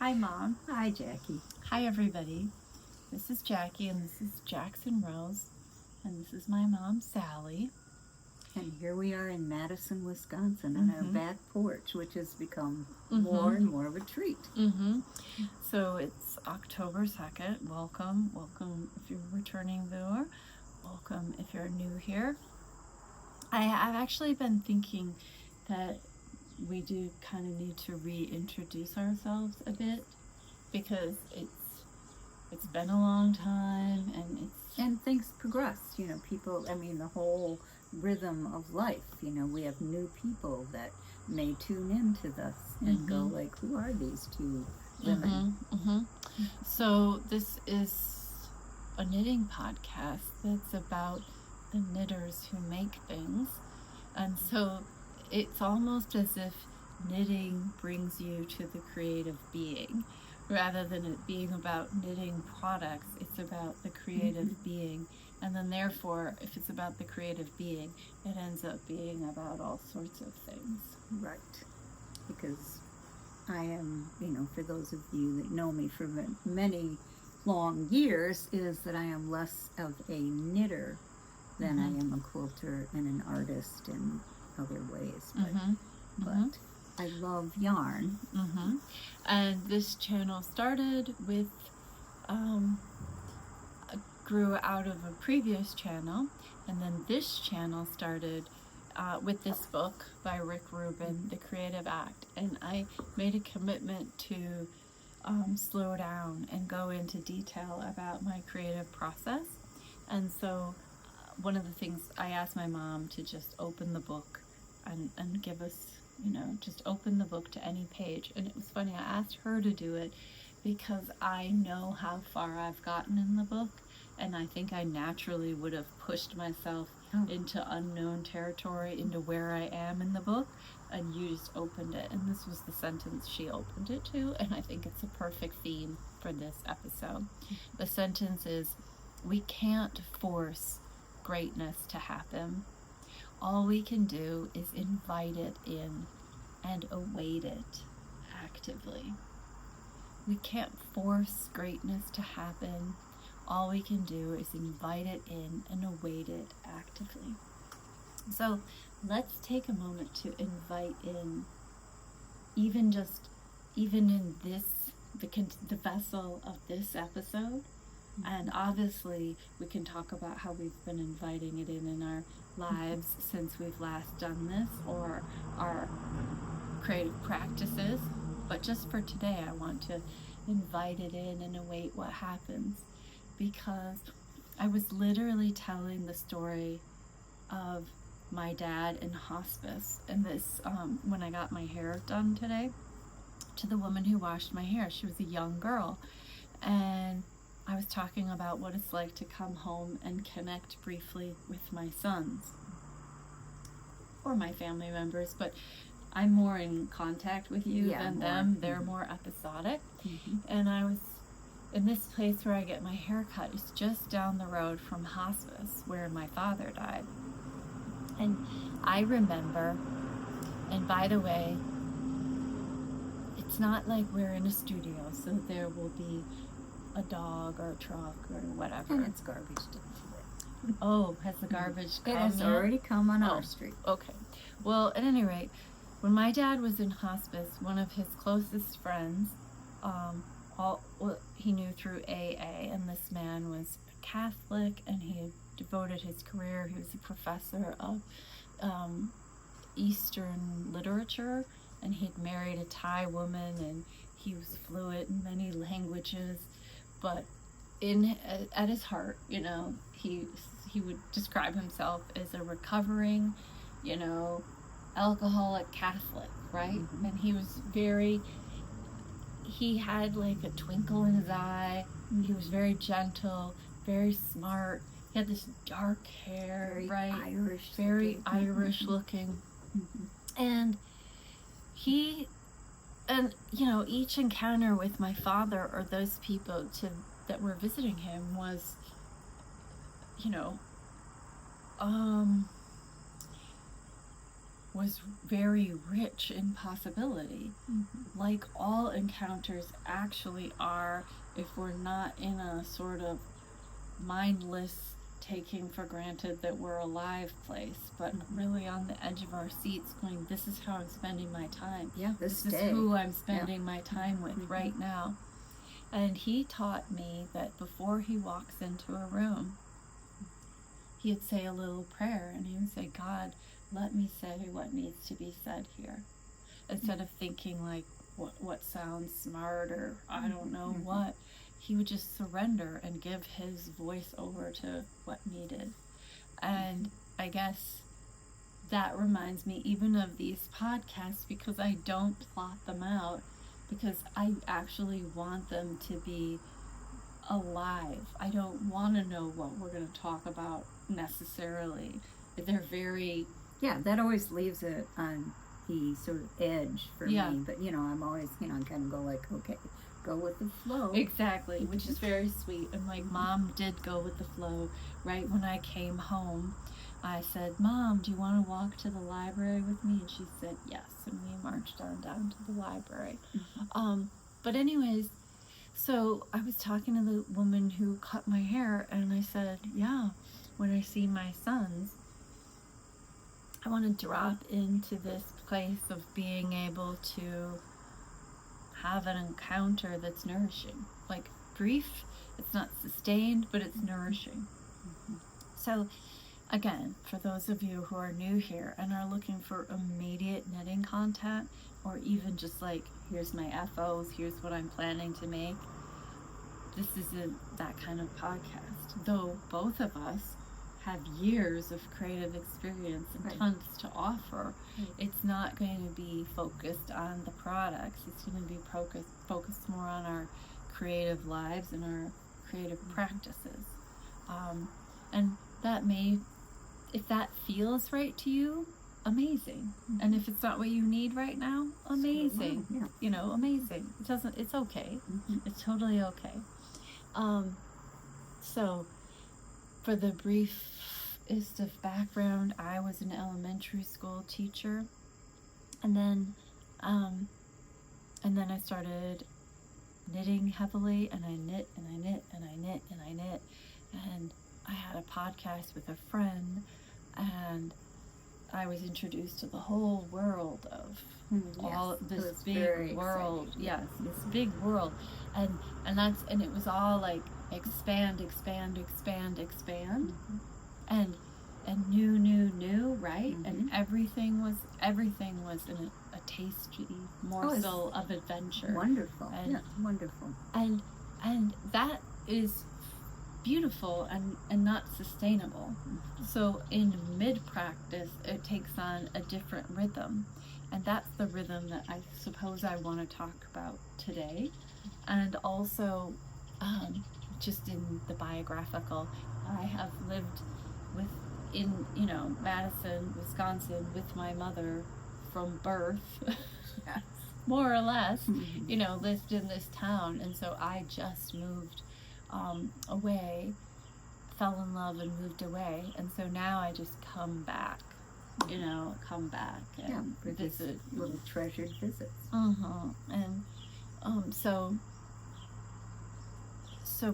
Hi, Mom. Hi, Jackie. Hi, everybody. This is Jackie, and this is Jax Rose, and this is my mom, Sally. And here we are in Madison, Wisconsin, on our back porch, which has become more and more of a treat. So it's October 2nd. Welcome. Welcome if you're a returning viewer. Welcome if you're new here. I've actually been thinking that we do kind of need to reintroduce ourselves a bit because it's been a long time and things progress. You know, people. I mean, the whole rhythm of life. You know, we have new people that may tune into this and go like, "Who are these two women?" So this is a knitting podcast that's about the knitters who make things, and so it's almost as if knitting brings you to the creative being. Rather than it being about knitting products, it's about the creative being. And then therefore, if it's about the creative being, it ends up being about all sorts of things. Right. Because I am, you know, for those of you that know me for many long years, is that I am less of a knitter than I am a quilter and an artist in other ways. But I love yarn. And this channel started with, grew out of a previous channel, and then this channel started with this book by Rick Rubin, The Creative Act. And I made a commitment to slow down and go into detail about my creative process. And so one of the things I asked my mom to just open the book and give us, you know, just open the book to any page. And it was funny, I asked her to do it because I know how far I've gotten in the book, and I think I naturally would have pushed myself into unknown territory, into where I am in the book, and you just opened it. And this was the sentence she opened it to, and I think it's a perfect theme for this episode. The sentence is, "We can't force greatness to happen. All we can do is invite it in and await it actively." We can't force greatness to happen. All we can do is invite it in and await it actively. So let's take a moment to invite in, even in this, the vessel of this episode. And obviously we can talk about how we've been inviting it in our lives since we've last done this, or our creative practices. But just for today, I want to invite it in and await what happens, because I was literally telling the story of my dad in hospice, and this when I got my hair done today, to the woman who washed my hair. She was a young girl, and I was talking about what it's like to come home and connect briefly with my sons or my family members, but I'm more in contact with you than them. They're more episodic. And I was in this place where I get my hair cut. It's just down the road from hospice where my father died. And I remember, and by the way, it's not like we're in a studio, so there will be a dog or a truck or whatever. And it's garbage day. Oh, has the garbage come? It has already come on our street. Okay. Well, at any rate, when my dad was in hospice, one of his closest friends, he knew through AA, and this man was Catholic, and he had devoted his career. He was a professor of Eastern literature, and he'd married a Thai woman, and he was fluent in many languages. But at his heart, you know, he would describe himself as a recovering, you know, alcoholic Catholic, right? And he was he had like a twinkle in his eye. He was very gentle, very smart. He had this dark hair, very Irish looking. And you know, each encounter with my father or those people that were visiting him was, you know, was very rich in possibility, like all encounters actually are, if we're not in a sort of mindless taking for granted that we're alive place, but really on the edge of our seats going, this is how I'm spending my time. Yeah, This day. is who I'm spending my time with right now. And he taught me that before he walks into a room, he'd say a little prayer, and he would say, God, let me say what needs to be said here. Instead of thinking like what sounds smart or I don't know what, he would just surrender and give his voice over to what needed. And I guess that reminds me even of these podcasts, because I don't plot them out, because I actually want them to be alive. I don't want to know what we're going to talk about necessarily. They're very... Yeah, that always leaves it on the sort of edge for me. But, I'm always, kind of go like, okay, go with the flow. Exactly, which is very sweet. And like Mom did go with the flow. Right when I came home, I said, Mom, do you want to walk to the library with me? And she said yes, and we marched on down to the library. But anyways, so I was talking to the woman who cut my hair, and I said, yeah, when I see my sons, I want to drop into this place of being able to have an encounter that's nourishing. Like grief, it's not sustained, but it's nourishing. So again, for those of you who are new here and are looking for immediate knitting content, or even just like, here's my FOs, here's what I'm planning to make, this isn't that kind of podcast. Though both of us have years of creative experience and tons to offer, it's not going to be focused on the products. It's going to be focused more on our creative lives and our creative practices. And that may, if that feels right to you, amazing. And if it's not what you need right now, amazing. Amazing. It's okay. It's totally okay. So for the briefest of background, I was an elementary school teacher, and then I started knitting heavily, and I knit and I knit and I knit and I knit, and I had a podcast with a friend, and I was introduced to the whole world of all this big world. Yes, this big world, and it was all like expand, and new, right? And everything was in a tasty morsel of adventure. Wonderful, wonderful. And that is beautiful and not sustainable. So in mid-practice, it takes on a different rhythm. And that's the rhythm that I suppose I want to talk about today. And also, just in the biographical, I have lived in Madison, Wisconsin with my mother from birth. Yes. More or less, lived in this town. And so I just moved away, fell in love and moved away, and so now I just come back and visit little treasured visits. And so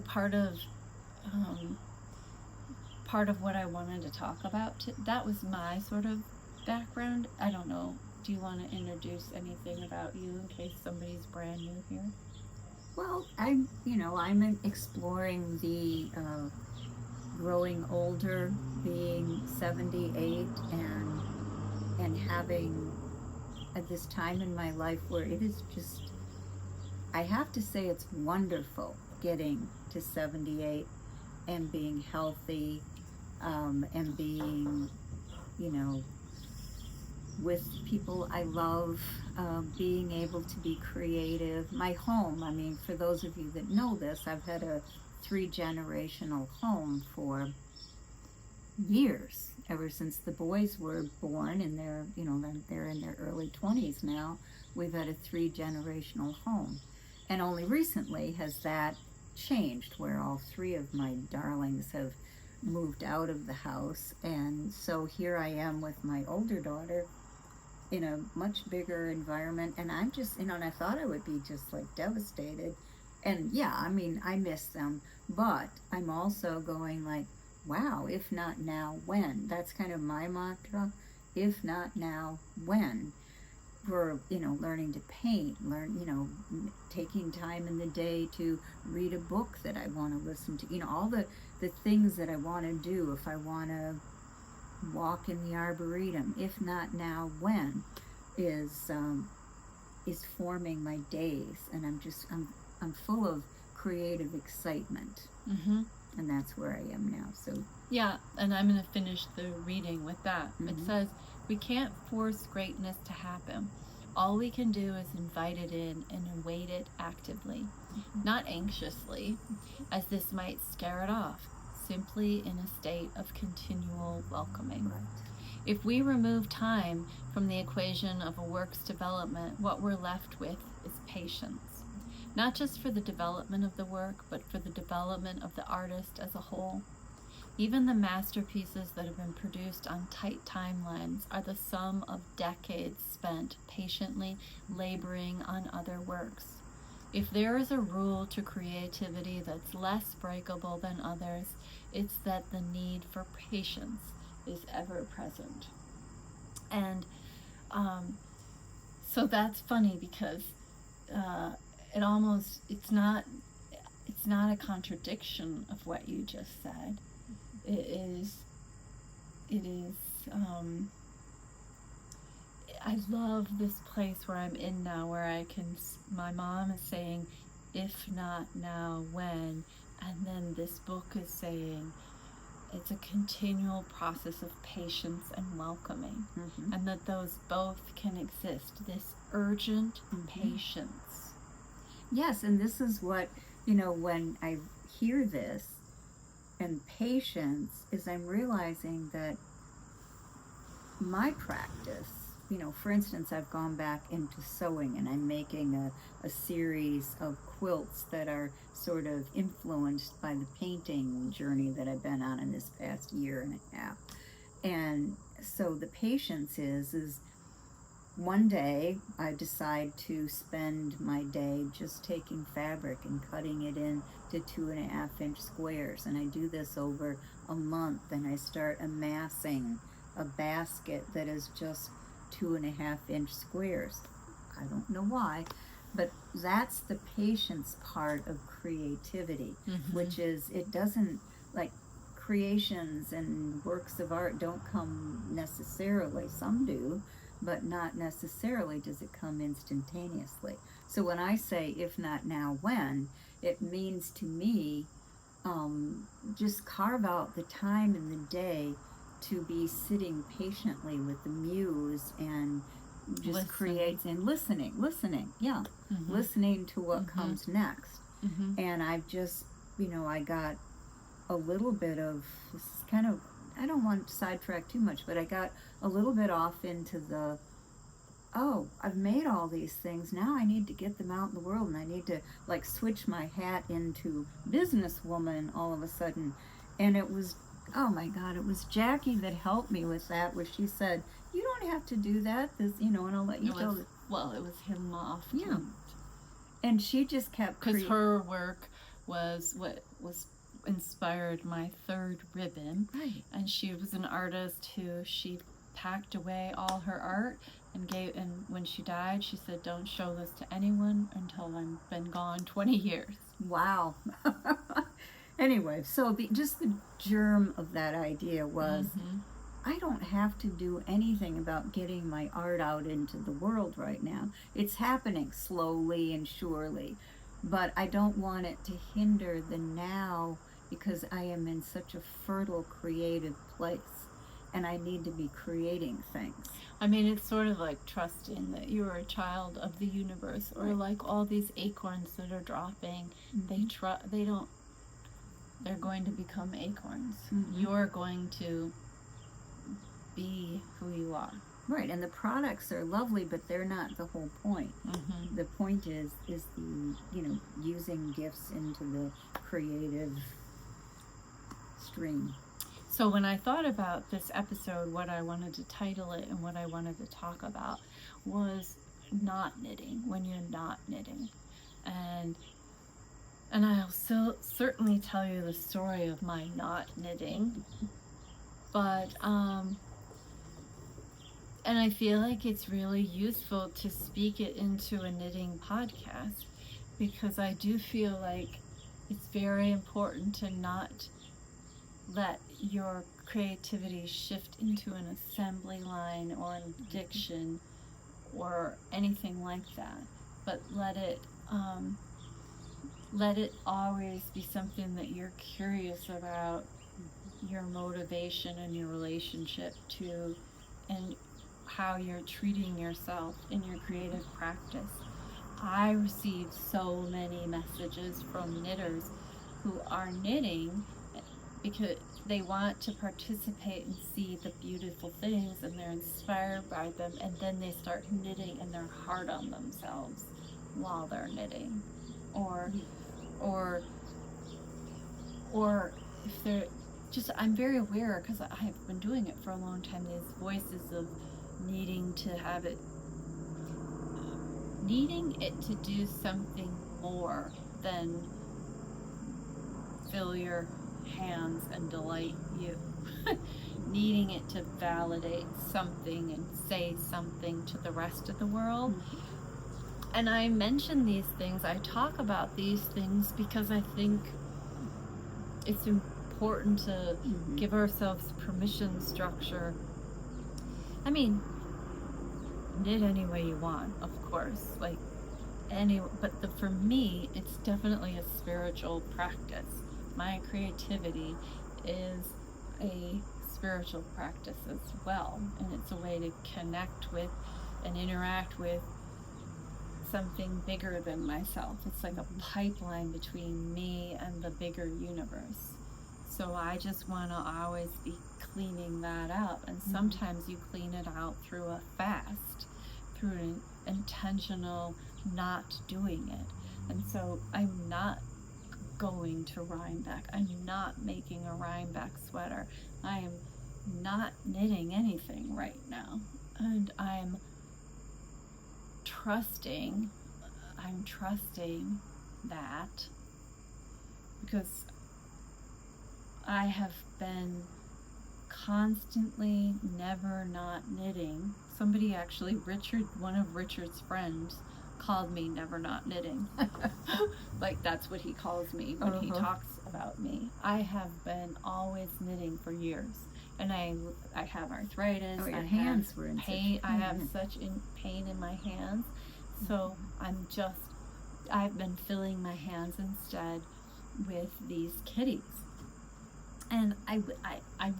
part of what I wanted to talk about that was my sort of background. I don't know, do you want to introduce anything about you in case somebody's brand new here? Well, I'm exploring the growing older, being 78, and having at this time in my life where it is just, I have to say it's wonderful getting to 78 and being healthy, and being, with people I love, being able to be creative. My home, for those of you that know this, I've had a 3-generational home for years, ever since the boys were born, and they're in their early 20s now. We've had a 3-generational home. And only recently has that changed, where all 3 of my darlings have moved out of the house. And so here I am with my older daughter, in a much bigger environment, and I'm just, and I thought I would be just like devastated. And yeah, I mean, I miss them, but I'm also going like, wow, if not now, when? That's kind of my mantra. If not now, when? For, learning to paint, taking time in the day to read a book that I want to listen to, all the things that I want to do. If I want to walk in the arboretum, if not now, when? Is forming my days, and I'm full of creative excitement. Mm-hmm. And that's where I am now. So yeah, and I'm going to finish the reading with that. Mm-hmm. It says, we can't force greatness to happen. All we can do is invite it in and await it actively, not anxiously, as this might scare it off, simply in a state of continual welcoming. Right. If we remove time from the equation of a work's development, what we're left with is patience, not just for the development of the work, but for the development of the artist as a whole. Even the masterpieces that have been produced on tight timelines are the sum of decades spent patiently laboring on other works. If there is a rule to creativity that's less breakable than others, it's that the need for patience is ever present. And so that's funny because it's not a contradiction of what you just said. It is, I love this place where I'm in now, where my mom is saying, if not now, when? And then this book is saying, it's a continual process of patience and welcoming, Mm-hmm. and that those both can exist, this urgent Mm-hmm. patience. Yes, and this is what, when I hear this, and patience, is I'm realizing that my practice, for instance, I've gone back into sewing, and I'm making a series of quilts that are sort of influenced by the painting journey that I've been on in this past year and a half. And so the patience is one day I decide to spend my day just taking fabric and cutting it into 2.5-inch squares, and I do this over a month, and I start amassing a basket that is just 2.5-inch squares. I don't know why, but that's the patience part of creativity. Mm-hmm. Which is, it doesn't, like, creations and works of art don't come necessarily. Some do, but not necessarily does it come instantaneously. So when I say, if not now, when, it means to me, just carve out the time in the day to be sitting patiently with the muse and just create and listening, yeah, Mm-hmm. listening to what Mm-hmm. comes next. Mm-hmm. And I've just, I got a little bit of, this is kind of, I don't want to sidetrack too much, but I got a little bit off into I've made all these things, now I need to get them out in the world, and I need to, like, switch my hat into businesswoman all of a sudden. And it was, oh my God, it was Jackie that helped me with that, where she said, you don't have to do that, and I'll let you tell it. Well, it was him off. Yeah. And she just kept, because her work was what was inspired my third ribbon. Right. And she was an artist who she packed away all her art and when she died, she said, don't show this to anyone until I'm been gone 20 years. Wow. Anyway, so just the germ of that idea was, Mm-hmm. I don't have to do anything about getting my art out into the world right now. It's happening slowly and surely, but I don't want it to hinder the now, because I am in such a fertile creative place and I need to be creating things. I mean, it's sort of like trusting that you are a child of the universe, or Right. like all these acorns that are dropping. Mm-hmm. They're going to become acorns. Mm-hmm. You're going to be who you are. Right, and the products are lovely, but they're not the whole point. Mm-hmm. The point is the, using gifts into the creative stream. So when I thought about this episode, what I wanted to title it and what I wanted to talk about was not knitting, when you're not knitting. And I'll still certainly tell you the story of my not knitting, but and I feel like it's really useful to speak it into a knitting podcast, because I do feel like it's very important to not let your creativity shift into an assembly line or an addiction or anything like that, but let it always be something that you're curious about, your motivation and your relationship to, and how you're treating yourself in your creative practice. I receive so many messages from knitters who are knitting because they want to participate and see the beautiful things, and they're inspired by them, and then they start knitting and they're hard on themselves while they're knitting, or if they're just, I'm very aware, because I've been doing it for a long time, these voices of needing it to do something more than fill your hands and delight you. Needing it to validate something and say something to the rest of the world. And I mention these things, I talk about these things because I think it's important to give ourselves permission structure. I mean, knit any way you want, of course, like but for me, it's definitely a spiritual practice. My creativity is a spiritual practice as well, and it's a way to connect with and interact with something bigger than myself. It's like a pipeline between me and the bigger universe. So I just want to always be cleaning that out, and sometimes you clean it out through a fast, through an intentional not doing it. And so I'm not going to Rhinebeck. I'm not making a Rhinebeck sweater. I am not knitting anything right now. And I'm trusting that, because I have been constantly never not knitting. Somebody actually, one of Richard's friends, called me never not knitting. Like, that's what he calls me when he talks about me. I have been always knitting for years, and I have arthritis. Your hands were in pain. I have such pain in my hands, so I've been filling my hands instead with these kitties. And I'm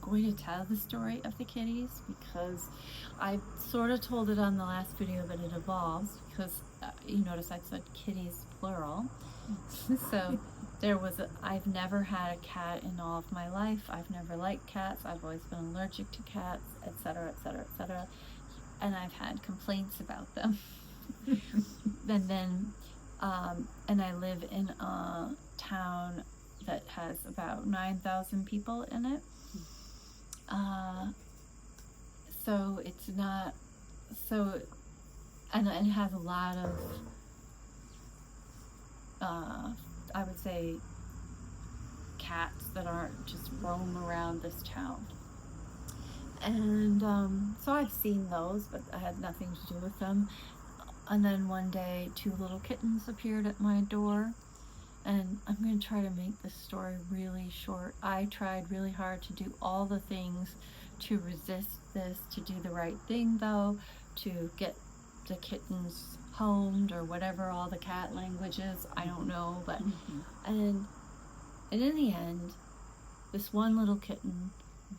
going to tell the story of the kitties, because I sort of told it on the last video, but it evolves, because you notice I said kitties plural. So I've never had a cat in all of my life. I've never liked cats. I've always been allergic to cats, etc., etc., etc. And I've had complaints about them. And then, and I live in a town that has about 9,000 people in it. So it's not, and it has a lot of, I would say, cats that aren't just roam around this town. And so I've seen those, but I had nothing to do with them. And then one day, 2 little kittens appeared at my door. And I'm going to try to make this story really short. I tried really hard to do all the things to resist this, to do the right thing, though, to get the kittens homed, or whatever all the cat language is. I don't know, but and in the end, this one little kitten,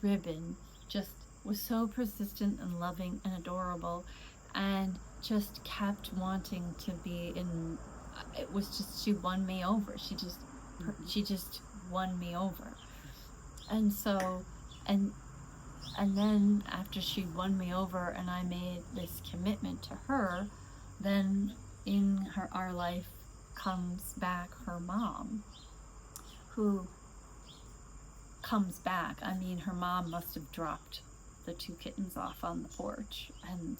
Ribbon, just was so persistent and loving and adorable, and just kept wanting to be in. It was just, she won me over. She just won me over. And so, and then after she won me over and I made this commitment to her, then in our life comes back her mom, who comes back. I mean, her mom must have dropped the 2 kittens off on the porch and,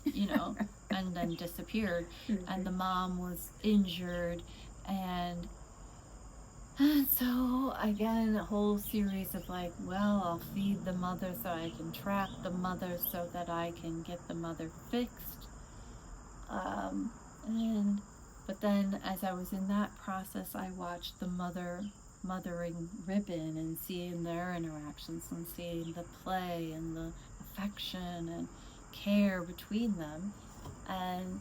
and then disappeared. And the mom was injured. And so, again, a whole series of like, well, I'll feed the mother so I can trap the mother so that I can get the mother fixed. But then as I was in that process, I watched the mothering Ribbon and seeing their interactions and seeing the play and the affection and care between them. And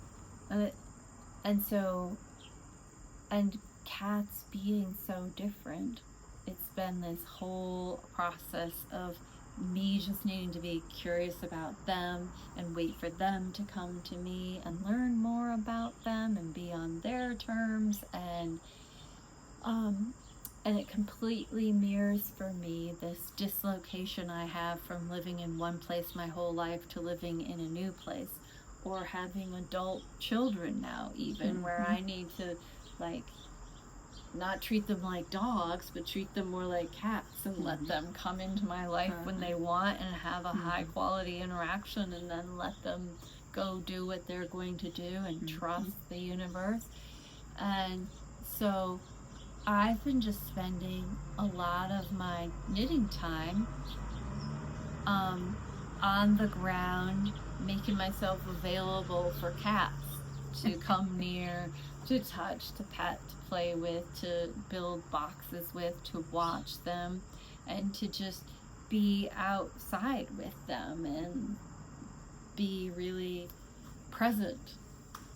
cats being so different, it's been this whole process of me just needing to be curious about them and wait for them to come to me and learn more about them and be on their terms. And it completely mirrors for me this dislocation I have from living in one place my whole life to living in a new place, or having adult children now, even where I need to like not treat them like dogs, but treat them more like cats and let them come into my life when they want and have a high quality interaction, and then let them go do what they're going to do and trust the universe. And so I've been just spending a lot of my knitting time on the ground, making myself available for cats to come near, to touch, to pet, to play with, to build boxes with, to watch them, and to just be outside with them and be really present.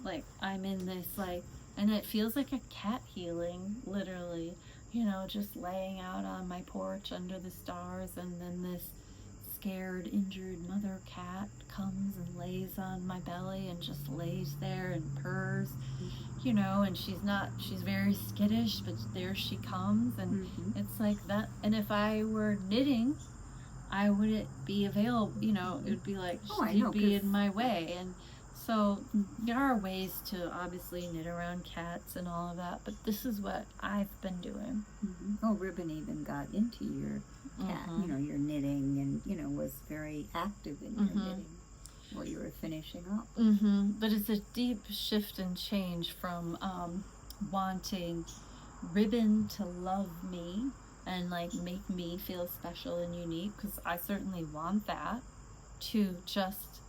Like, I'm in this, like, and it feels like a cat healing, literally, just laying out on my porch under the stars, and then this scared, injured mother cat comes and lays on my belly and just lays there and purrs, and she's very skittish, but there she comes, and it's like that. And if I were knitting, I wouldn't be available, it would be like, she'd be in my way. And so there are ways to obviously knit around cats and all of that, but this is what I've been doing. Oh, Ribbon even got into your cat, your knitting, and was very active in your knitting while you were finishing up. But it's a deep shift and change from wanting Ribbon to love me and like make me feel special and unique, because I certainly want that, to just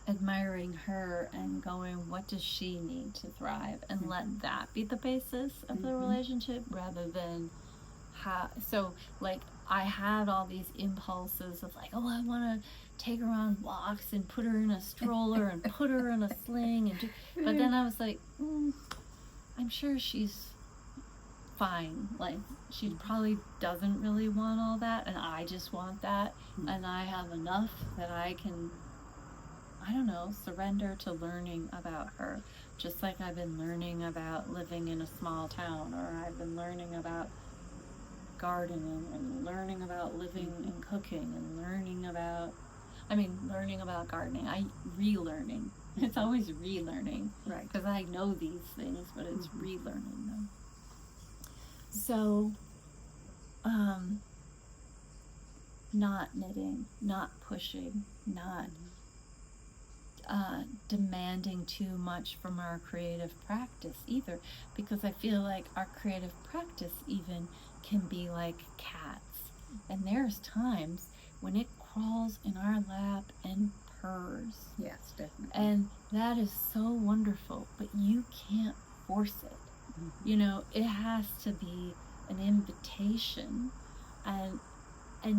admiring her and going, what does she need to thrive, and let that be the basis of the relationship, rather than so like I had all these impulses of like, oh, I want to take her on walks and put her in a stroller and put her in a sling, but then I was like, I'm sure she's fine, like she probably doesn't really want all that, and I just want that, and I have enough that I can, I don't know, surrender to learning about her, just like I've been learning about living in a small town, or I've been learning about gardening and learning about living and cooking and learning about gardening. Relearning. It's always relearning. Right. Because I know these things, but it's relearning them. So, not knitting, not pushing, not demanding too much from our creative practice either, because I feel like our creative practice even can be like cats, and there's times when it crawls in our lap and purrs. Yes, definitely. And that is so wonderful, but you can't force it. It has to be an invitation, and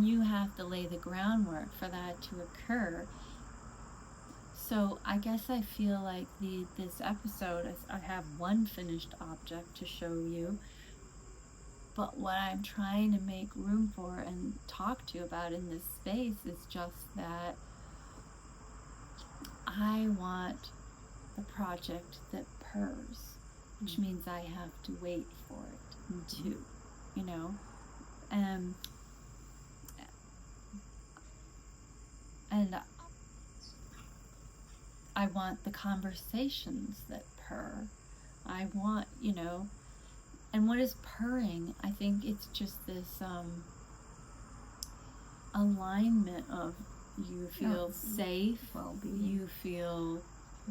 you have to lay the groundwork for that to occur. So I guess I feel like this episode is, I have one finished object to show you, but what I'm trying to make room for and talk to you about in this space is just that I want the project that purrs, which means I have to wait for it too, and I want the conversations that purr. I want, And what is purring? I think it's just this alignment of you feel safe, well-being.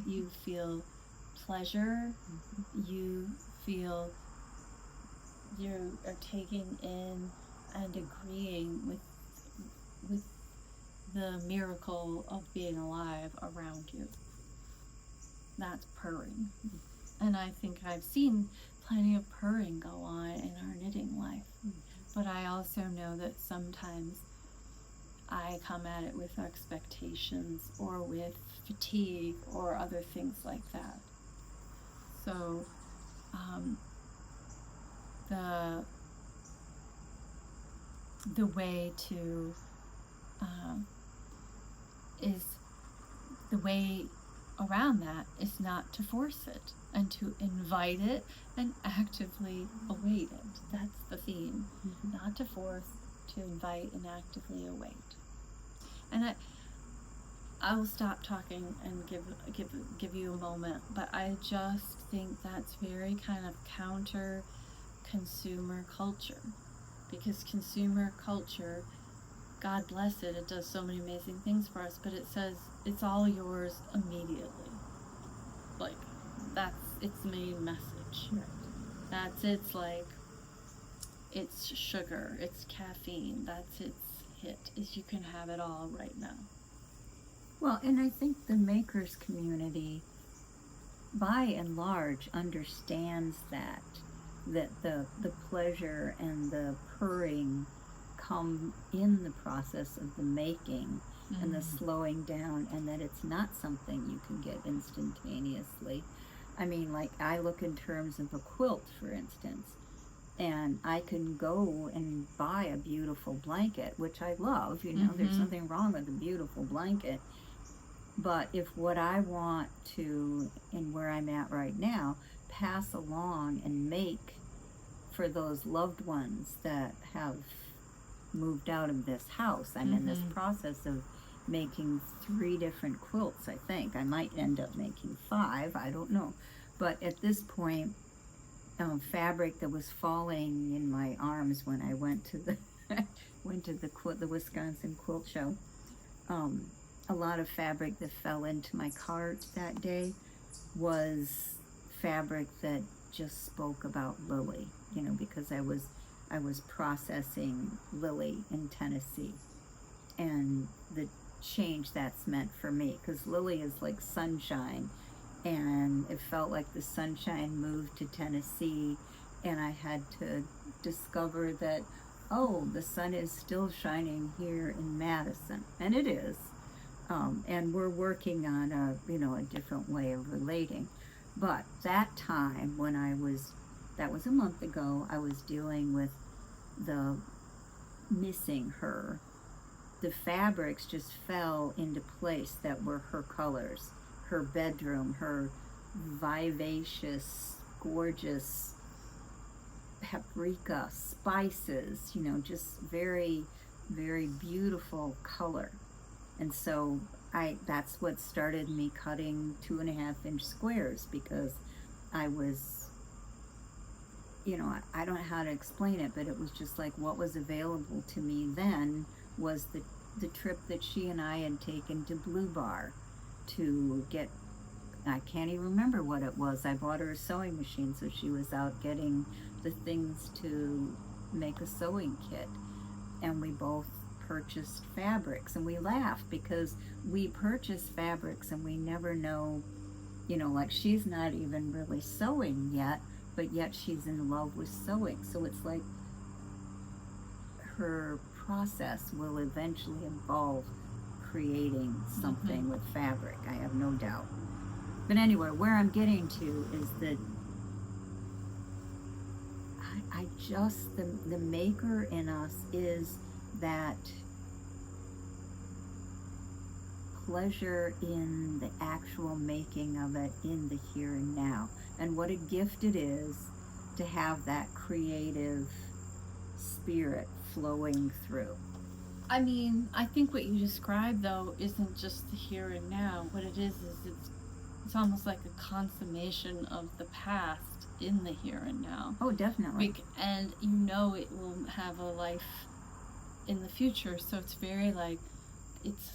you feel pleasure, you feel you are taking in and agreeing with the miracle of being alive around you. That's purring. And I think I've seen plenty of purring go on in our knitting life. But I also know that sometimes I come at it with expectations or with fatigue or other things like that. So the way to is the way around that is not to force it and to invite it and actively await it. That's the theme. Not to force, to invite and actively await. And I will stop talking and give you a moment, but I just think that's very kind of counter consumer culture, because consumer culture, God bless it, it does so many amazing things for us, but it says it's all yours immediately. Like, that's its main message. Right. That's its, like, it's sugar, it's caffeine, that's its hit, is you can have it all right now. Well, and I think the makers community, by and large, understands that the pleasure and the purring come in the process of the making and the slowing down, and that it's not something you can get instantaneously. I mean, like, I look in terms of a quilt, for instance, and I can go and buy a beautiful blanket, which I love, you know, there's nothing wrong with a beautiful blanket. But if what I want to, and where I'm at right now, pass along and make for those loved ones that have moved out of this house, I'm in this process of making 3 different quilts, I think. I might end up making 5, I don't know. But at this point, fabric that was falling in my arms when I went to the the Wisconsin quilt show, a lot of fabric that fell into my cart that day was fabric that just spoke about Lily, you know, because I was processing Lily in Tennessee and the change that's meant for me, because Lily is like sunshine, and it felt like the sunshine moved to Tennessee, and I had to discover that, oh, the sun is still shining here in Madison, and it is. And we're working on a different way of relating. But that time when that was a month ago, I was dealing with the missing her. The fabrics just fell into place that were her colors, her bedroom, her vivacious, gorgeous paprika, spices, you know, just very, very beautiful color. And so that's what started me cutting 2.5-inch squares, because I was, you know, I don't know how to explain it, but it was just like what was available to me then was the trip that she and I had taken to Blue Bar to get, I can't even remember what it was. I bought her a sewing machine, so she was out getting the things to make a sewing kit. And we both purchased fabrics, and we laughed because we purchase fabrics and we never know, you know, like she's not even really sewing yet, but yet she's in love with sewing. So it's like her process will eventually involve creating something with fabric, I have no doubt. But anyway, where I'm getting to is that I just, the maker in us is that pleasure in the actual making of it in the here and now. And what a gift it is to have that creative spirit flowing through. I mean, I think what you described, though, isn't just the here and now. What it is it's it's almost like a consummation of the past in the here and now. Oh, definitely. And you know it will have a life in the future, so it's very like it's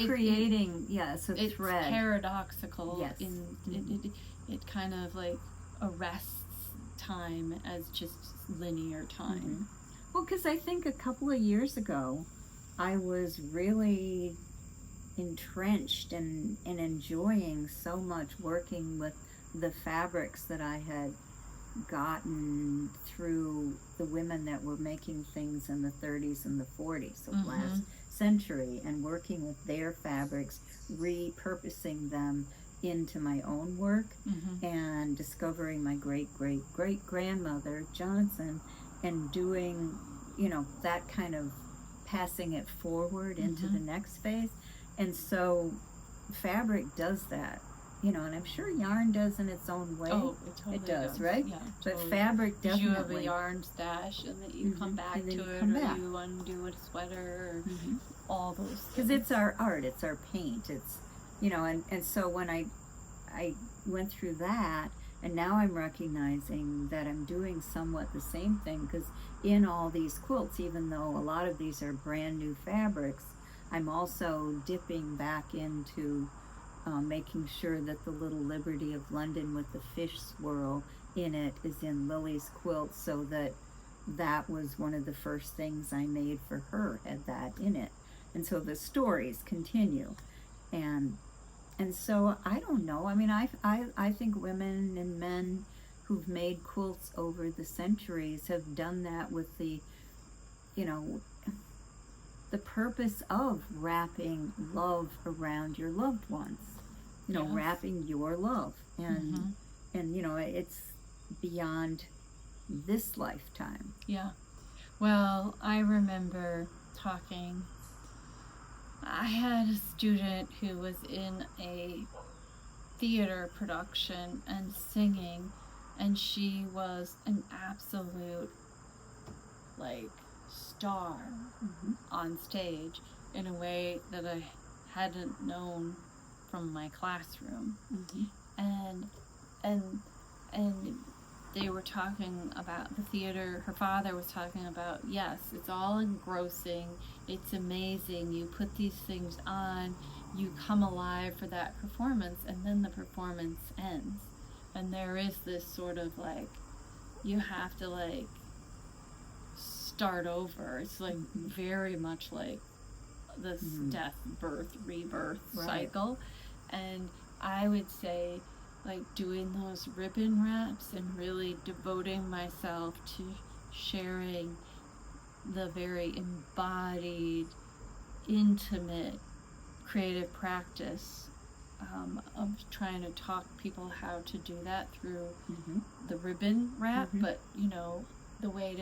creating, yes, a it's thread. Paradoxical. Yes. It kind of like arrests time as just linear time. Mm-hmm. Well, because I think a couple of years ago, I was really entrenched and enjoying so much working with the fabrics that I had gotten through the women that were making things in the 30s and the 40s of last century, and working with their fabrics, repurposing them into my own work, and discovering my great grandmother Johnson, and doing, you know, that kind of passing it forward into the next phase. And so fabric does that, you know, and I'm sure yarn does in its own way. Oh, it totally does, right? Yeah, but totally. fabric definitely. You have a yarn stash, and then you come back to it, or you undo a sweater, or all those things. Because it's our art, it's our paint, it's, you know, and so when I went through that, and now I'm recognizing that I'm doing somewhat the same thing, because in all these quilts, even though a lot of these are brand new fabrics, I'm also dipping back into making sure that the little Liberty of London with the fish swirl in it is in Lily's quilt, so that was one of the first things I made for her, had that in it. And so the stories continue. And so I don't know. I mean, I think women and men who've made quilts over the centuries have done that with the, you know, the purpose of wrapping love around your loved ones. You know, wrapping your love. And you know, it's beyond this lifetime. Yeah. Well, I remember talking, I had a student who was in a theater production and singing, and she was an absolute, like, star on stage in a way that I hadn't known from my classroom. And they were talking about the theater. Her father was talking about, yes, it's all engrossing, it's amazing, you put these things on, you come alive for that performance, and then the performance ends. And there is this sort of like, you have to like start over. It's like very much like this death, birth, rebirth cycle. And I would say, like, doing those ribbon wraps and really devoting myself to sharing the very embodied, intimate, creative practice of trying to talk people how to do that through the ribbon wrap, but, you know, the way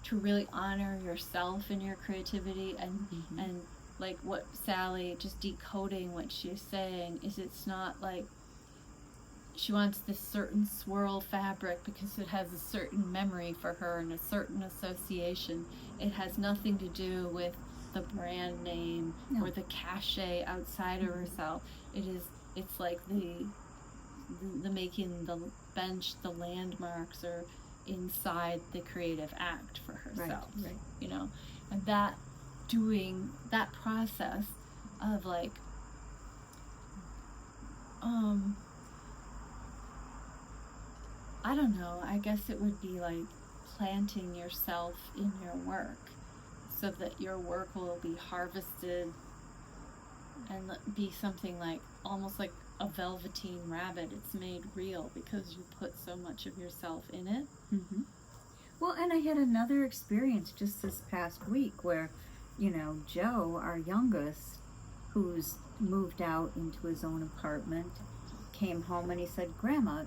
to really honor yourself and your creativity, and like what Sally, just decoding what she's saying, is it's not like she wants this certain swirl fabric because it has a certain memory for her and a certain association. It has nothing to do with the brand name or the cachet outside of herself. It's like the making the bench, the landmarks are inside the creative act for herself. Right. You know, and that doing that process of like I don't know, I guess it would be like planting yourself in your work so that your work will be harvested and be something like almost like a velveteen rabbit. It's made real because you put so much of yourself in it. Well, and I had another experience just this past week where, you know, Joe, our youngest, who's moved out into his own apartment, came home and he said, Grandma,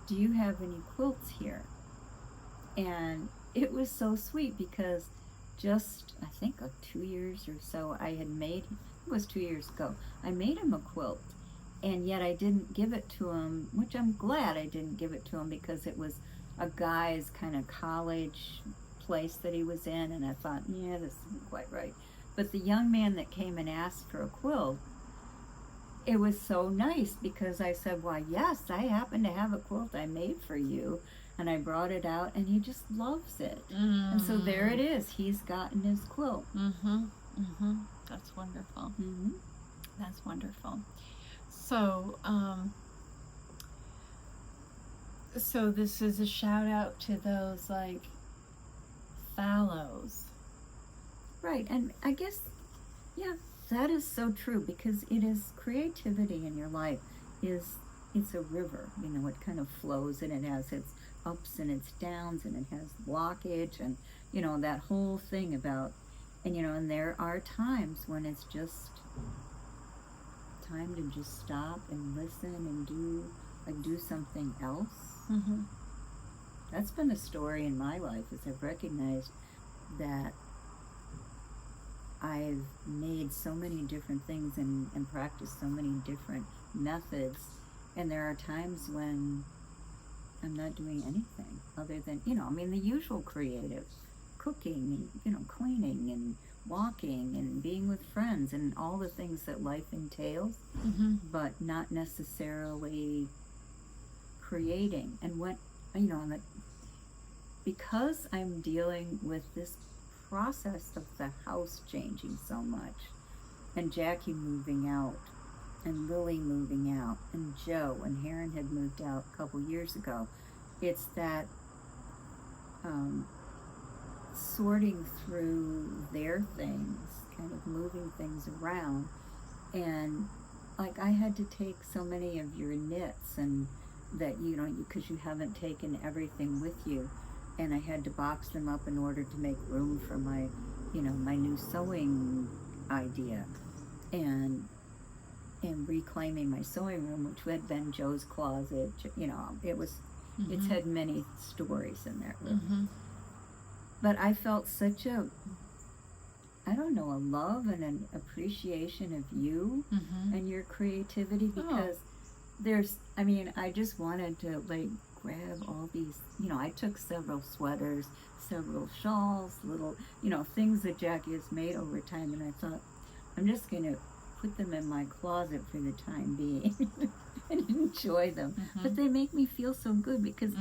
do you have any quilts here? And it was so sweet because just, I think 2 years or so, it was 2 years ago, I made him a quilt, and yet I didn't give it to him, which I'm glad I didn't give it to him, because it was a guy's kind of college place that he was in, and I thought, yeah, this isn't quite right. But the young man that came and asked for a quilt, it was so nice because I said, why, yes, I happen to have a quilt I made for you. And I brought it out, and he just loves it. And so there it is. He's gotten his quilt. That's wonderful. Mm-hmm. That's wonderful. So, so this is a shout out to those like fallows. Right, and I guess, yeah, that is so true because it is creativity in your life it's a river, you know, it kind of flows and it has its ups and its downs and it has blockage and, you know, that whole thing about, and, you know, and there are times when it's just time to just stop and listen and do something else. That's been a story in my life as I've recognized that I've made so many different things and practiced so many different methods, and there are times when I'm not doing anything other than, you know, I mean, the usual creative, cooking and, you know, cleaning and walking and being with friends and all the things that life entails, but not necessarily creating. And when, you know, because I'm dealing with this process of the house changing so much, and Jackie moving out, and Lily moving out, and Joe and Heron had moved out a couple years ago, it's that sorting through their things, kind of moving things around, and like I had to take so many of your knits and that, you know, because you haven't taken everything with you, and I had to box them up in order to make room for my, you know, my new sewing idea, and reclaiming my sewing room, which had been Joe's closet, you know, it was, it's had many stories in that room. But I felt such a, I don't know, a love and an appreciation of you and your creativity because there's, I mean, I just wanted to like grab all these, you know, I took several sweaters, several shawls, little, you know, things that Jackie has made over time, and I thought, I'm just going to put them in my closet for the time being and enjoy them. But they make me feel so good because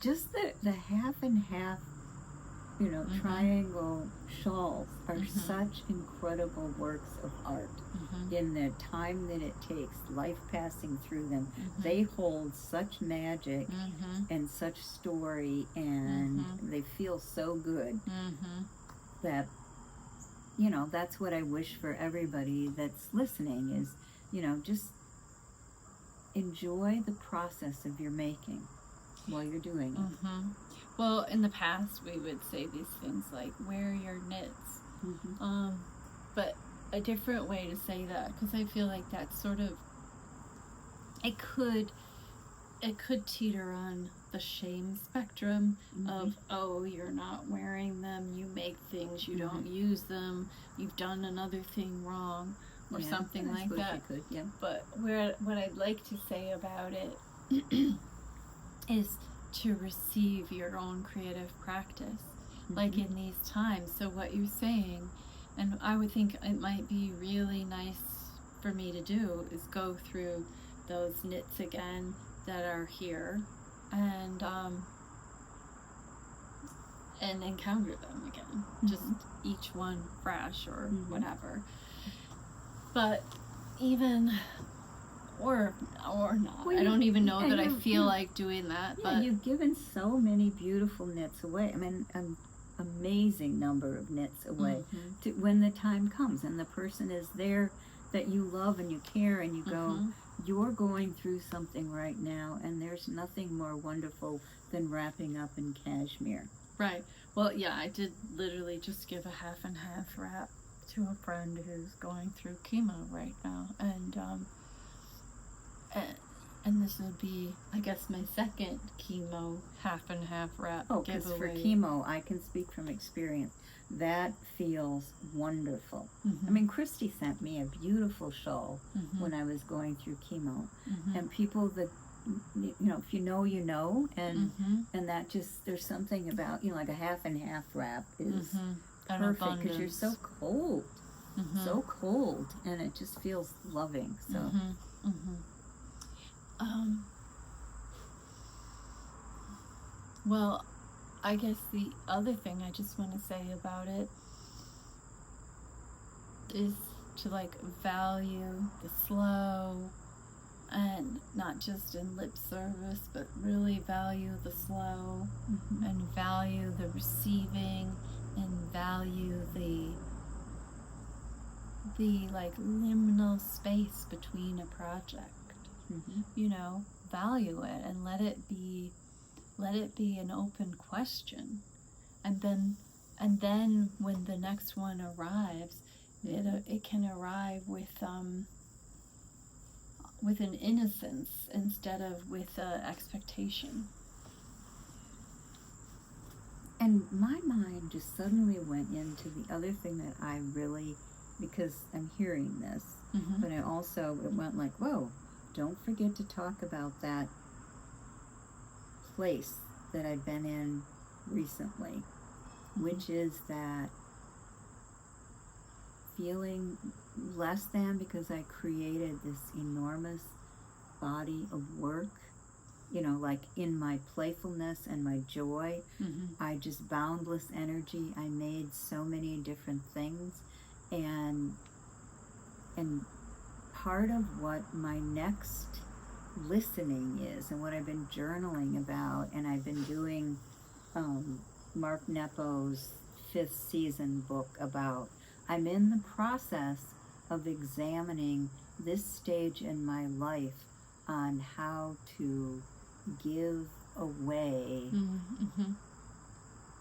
just the half and half, you know, triangle shawls are such incredible works of art. In the time that it takes, life passing through them, they hold such magic and such story, and they feel so good that, you know, that's what I wish for everybody that's listening is, you know, just enjoy the process of your making while you're doing it. Well, in the past, we would say these things like, wear your knits. But a different way to say that, because I feel like that's sort of, it could teeter on the shame spectrum of, oh, you're not wearing them, you make things, you don't use them, you've done another thing wrong, or something like that. But what I'd like to say about it is to receive your own creative practice, like in these times. So what you're saying, and I would think it might be really nice for me to do, is go through those knits again that are here, and encounter them again, just each one fresh or whatever. But even or not. Well, I don't even know that I feel like doing that. Yeah, but you've given so many beautiful knits away. I mean, an amazing number of knits away to when the time comes and the person is there that you love and you care, and you go, you're going through something right now, and there's nothing more wonderful than wrapping up in cashmere. Right. Well, yeah, I did literally just give a half and half wrap to a friend who's going through chemo right now, and this would be, I guess, my second chemo half and half wrap giveaway. Because for chemo, I can speak from experience. That feels wonderful. I mean, Christy sent me a beautiful shawl when I was going through chemo, and people that, you know, if you know, you know, and that just, there's something about, you know, like a half and half wrap is perfect because you're so cold, and it just feels loving. So Well, I guess the other thing I just want to say about it is to like value the slow, and not just in lip service, but really value the slow, and value the receiving, and value the like liminal space between a project. You know, value it and let it be an open question, and then when the next one arrives, it can arrive with an innocence instead of with expectation. And my mind just suddenly went into the other thing that I really, because I'm hearing this, but it went like, whoa, don't forget to talk about that place that I've been in recently, which is that feeling less than because I created this enormous body of work, you know, like in my playfulness and my joy, I just boundless energy. I made so many different things, and part of what my next listening is, and what I've been journaling about, and I've been doing Mark Nepo's 5th season book about, I'm in the process of examining this stage in my life on how to give away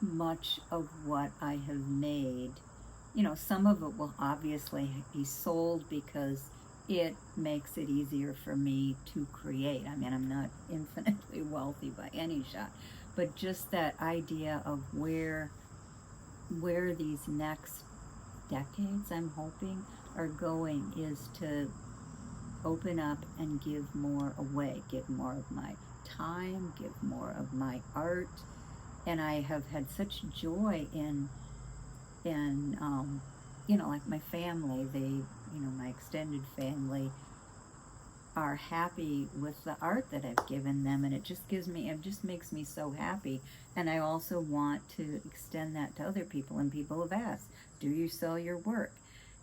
much of what I have made. You know, some of it will obviously be sold because it makes it easier for me to create. I mean, I'm not infinitely wealthy by any shot, but just that idea of where these next decades, I'm hoping, are going, is to open up and give more away, give more of my time, give more of my art. And I have had such joy in you know, like my family, my extended family are happy with the art that I've given them, and it just makes me so happy. And I also want to extend that to other people, and people have asked, do you sell your work?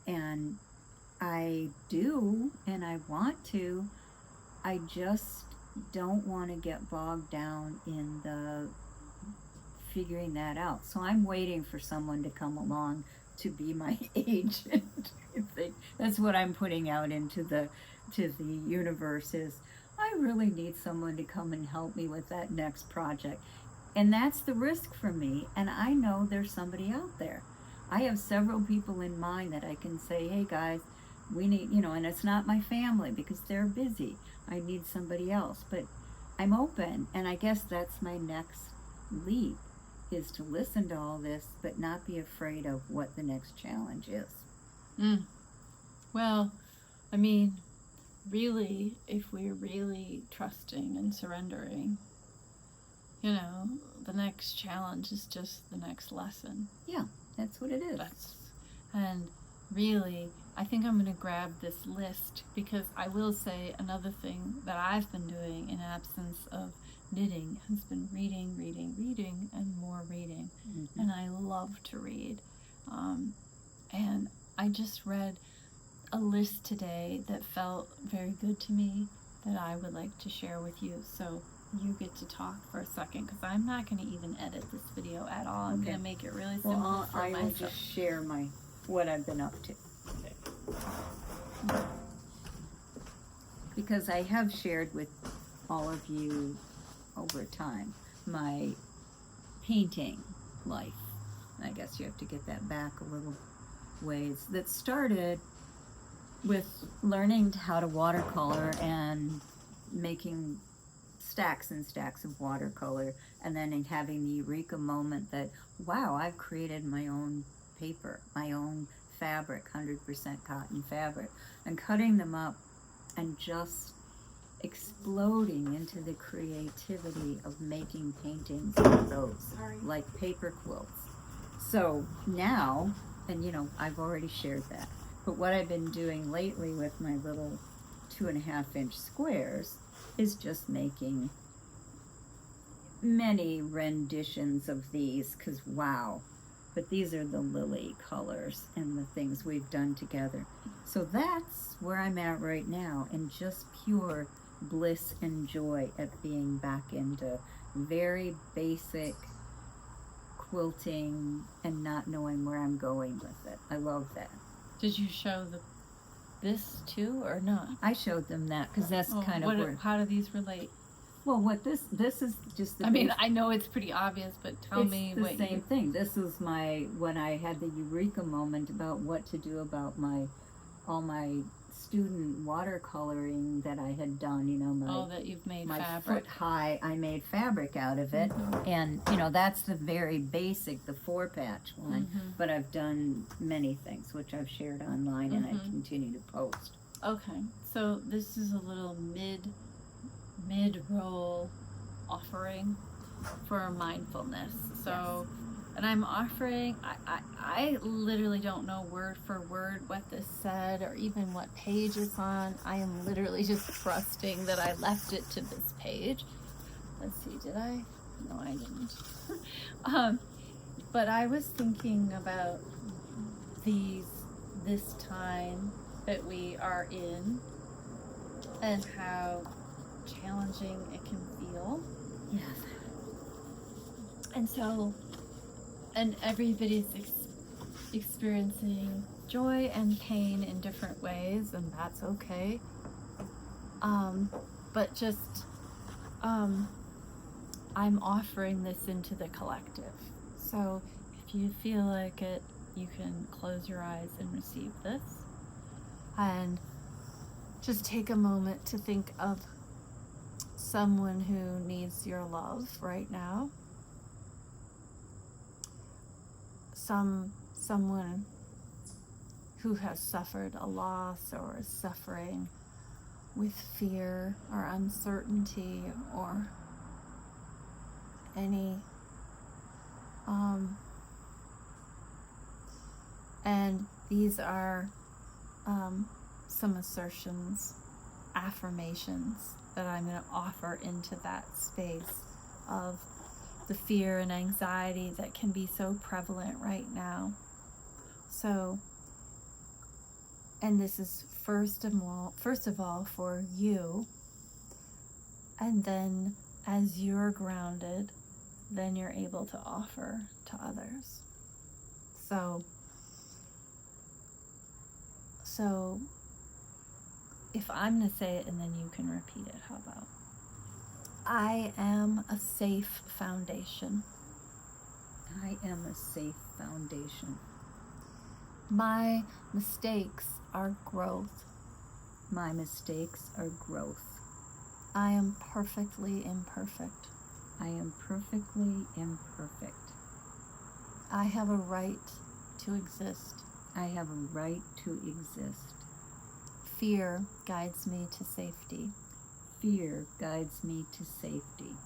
And I do, and I want to. I just don't want to get bogged down in the figuring that out. So I'm waiting for someone to come along to be my agent. That's what I'm putting out into the universe, is I really need someone to come and help me with that next project. And that's the risk for me, and I know there's somebody out there. I have several people in mind that I can say, hey guys, we need, and it's not my family because they're busy. I need somebody else, but I'm open, and I guess that's my next leap, is to listen to all this, but not be afraid of what the next challenge is. Well, I mean, really, if we're really trusting and surrendering, the next challenge is just the next lesson. Yeah, that's what it is. And really, I think I'm going to grab this list, because I will say another thing that I've been doing in absence of knitting has been reading, and more reading. And I love to read. And I just read a list today that felt very good to me that I would like to share with you. So you get to talk for a second, because I'm not going to even edit this video at all. I'm going to make it really simple for myself. I will just share what I've been up to. Because I have shared with all of you over time my painting life. I guess you have to get that back a little ways. That started with learning how to watercolor and making stacks and stacks of watercolor, and then having the eureka moment that, wow, I've created my own paper, my own fabric, 100% cotton fabric, and cutting them up and just exploding into the creativity of making paintings of those, like paper quilts. So now, and I've already shared that, but what I've been doing lately with my little 2.5-inch squares is just making many renditions of these, because wow. But these are the lily colors and the things we've done together. So that's where I'm at right now, and just pure bliss and joy at being back into very basic quilting and not knowing where I'm going with it. I love that. Did you show this too or not? I showed them that because that's kind of where. How do these relate? Well, what this is just the. I mean, I know it's pretty obvious, but tell me what. It's the same thing. This is when I had the eureka moment about what to do about all my student watercoloring that I had done. You know, that you've made my fabric. foot high. I made fabric out of it, and that's the very basic, the 4-patch one. But I've done many things, which I've shared online, and I continue to post. Okay, so this is a little mid-roll offering for mindfulness. So, and I'm offering, I literally don't know word for word what this said or even what page it's on. I am literally just trusting that I left it to this page. Let's see, did I? No, I didn't. But I was thinking about this time that we are in and how challenging it can feel. Yes. And so, and everybody's experiencing joy and pain in different ways, and that's okay. But just, I'm offering this into the collective. So if you feel like it, you can close your eyes and receive this. And just take a moment to think of someone who needs your love right now. Someone who has suffered a loss or is suffering with fear or uncertainty or any and these are some assertions, affirmations that I'm going to offer into that space of the fear and anxiety that can be so prevalent right now. So, and this is first of all for you, and then as you're grounded, then you're able to offer to others. So if I'm going to say it and then you can repeat it, how about? I am a safe foundation. I am a safe foundation. My mistakes are growth. My mistakes are growth. I am perfectly imperfect. I am perfectly imperfect. I have a right to exist. I have a right to exist. Fear guides me to safety. Fear guides me to safety.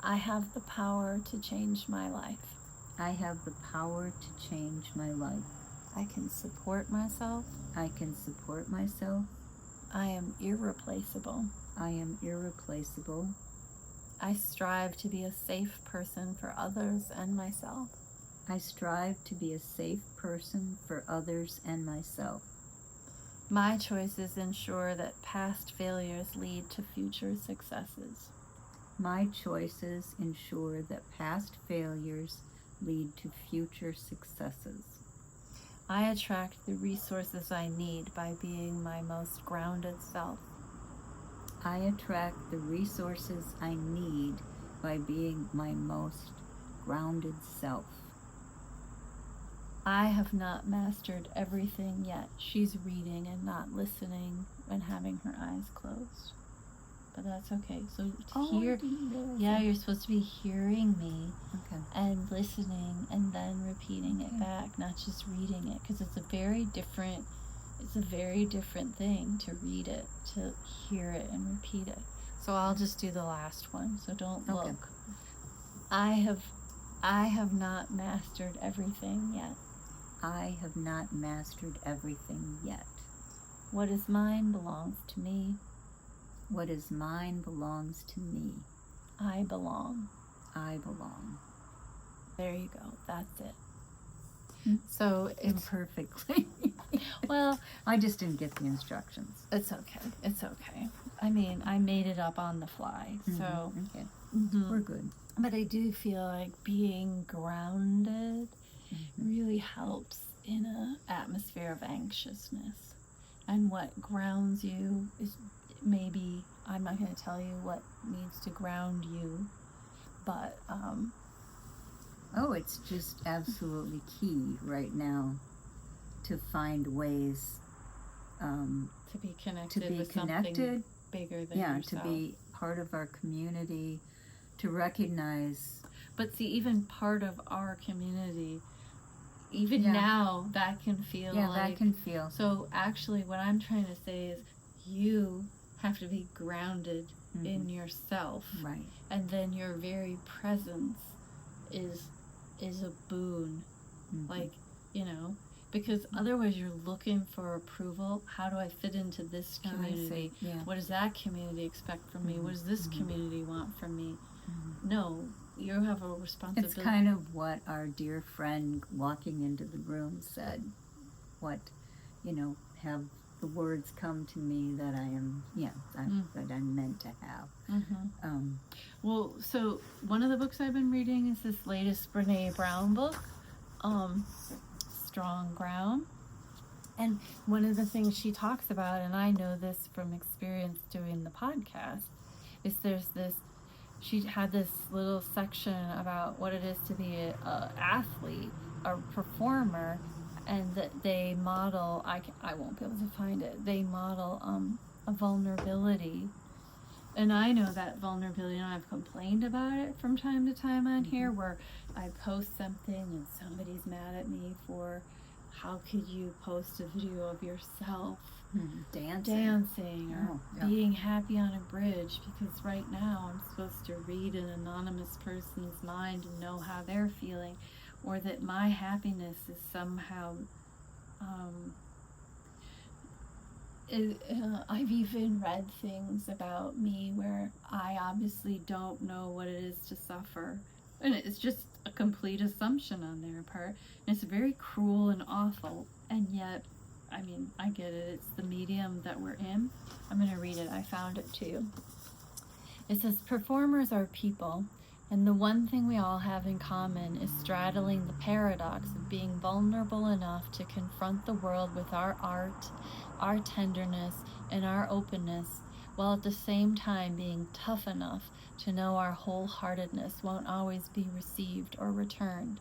I have the power to change my life. I have the power to change my life. I can support myself. I can support myself. I am irreplaceable. I am irreplaceable. I strive to be a safe person for others and myself. I strive to be a safe person for others and myself. My choices ensure that past failures lead to future successes. My choices ensure that past failures lead to future successes. I attract the resources I need by being my most grounded self. I attract the resources I need by being my most grounded self. I have not mastered everything yet. She's reading and not listening and having her eyes closed. But that's okay. So you're supposed to be hearing me and listening and then repeating it back, not just reading it, because it's a very different thing to read it, to hear it and repeat it. So I'll just do the last one. So don't look. I have not mastered everything yet. I have not mastered everything yet. What is mine belongs to me. What is mine belongs to me. I belong. I belong. There you go. That's it. So it's Imperfectly. well, I just didn't get the instructions. it's okay. It's okay. I mean, I made it up on the fly, so Okay. mhm. We're good. But I do feel like being grounded really helps in an atmosphere of anxiousness. And what grounds you is maybe, I'm not going to tell you what needs to ground you, but Oh, it's just absolutely key right now to find ways to be connected to be with connected. something bigger than Yeah, yourself. to be part of our community, to recognize. But see, even part of our community, even Yeah. now, that can feel Yeah, like... that can feel. So actually, what I'm trying to say is you have to be grounded in yourself. Right. And then your very presence is a boon. Like, you know, because otherwise you're looking for approval. How do I fit into this community? Yeah. What does that community expect from me? What does this community want from me? No, you have a responsibility. It's kind of what our dear friend walking into the room said. What, have the words come to me that I am, that I'm meant to have. Well, so one of the books I've been reading is this latest Brene Brown book, Strong Ground. And one of the things she talks about, and I know this from experience doing the podcast, is she had this little section about what it is to be a athlete, a performer, and that they model, I won't be able to find it, they model a vulnerability. And I know that vulnerability, and I've complained about it from time to time on here, where I post something and somebody's mad at me for, how could you post a video of yourself dancing or being happy on a bridge? Because right now I'm supposed to read an anonymous person's mind and know how they're feeling, or that my happiness is somehow I've even read things about me where I obviously don't know what it is to suffer, and it's just a complete assumption on their part, and it's very cruel and awful. And yet, I mean, I get it, it's the medium that we're in. I'm going to read it. I found it too. It says, performers are people, and the one thing we all have in common is straddling the paradox of being vulnerable enough to confront the world with our art, our tenderness, and our openness, while at the same time being tough enough to know our wholeheartedness won't always be received or returned.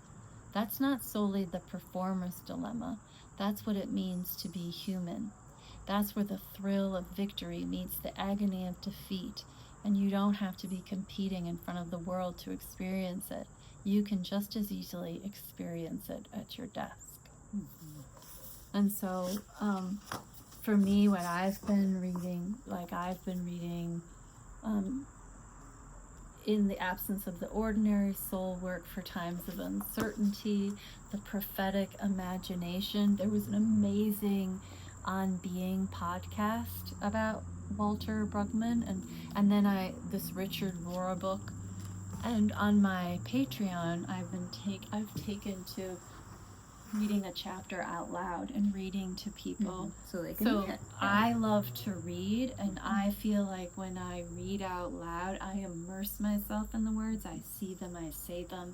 That's not solely the performer's dilemma. That's what it means to be human. That's where the thrill of victory meets the agony of defeat, and you don't have to be competing in front of the world to experience it. You can just as easily experience it at your desk. And so, for me, what I've been reading, In the Absence of the Ordinary, Soul Work for Times of Uncertainty, The Prophetic Imagination. There was an amazing On Being podcast about Walter Brueggemann, and then this Richard Rohr book. And on my Patreon, I've taken to reading a chapter out loud and reading to people. So they can So I love to read, and I feel like when I read out loud, I immerse myself in the words. I see them, I say them.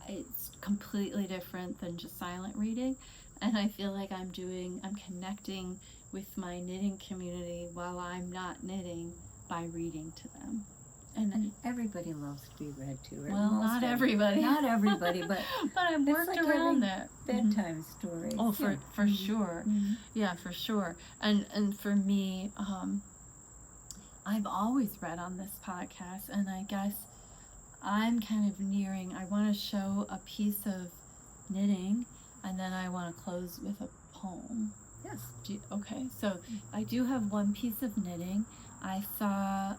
It's completely different than just silent reading, and I feel like I'm connecting with my knitting community while I'm not knitting by reading to them. And everybody loves to be read to. Well, not everybody. Not everybody, but but I've worked like around that. Bedtime stories. Oh, for sure. Yeah, for sure. And for me, I've always read on this podcast, and I guess I'm kind of nearing, I want to show a piece of knitting, and then I want to close with a poem. Yes. Okay, so I do have one piece of knitting. I saw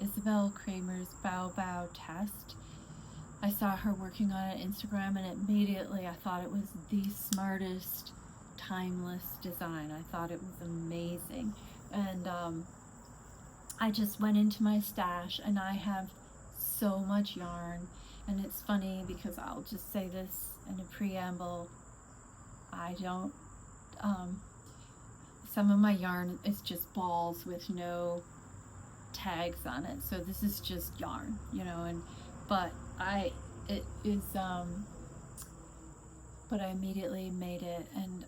Isabel Kramer's Bao Bao test. I saw her working on it on Instagram, and immediately I thought it was the smartest timeless design. I thought it was amazing. And I just went into my stash, and I have so much yarn. And it's funny because I'll just say this in a preamble. I don't, some of my yarn is just balls with no tags on it. So this is just yarn, you know, but I immediately made it, and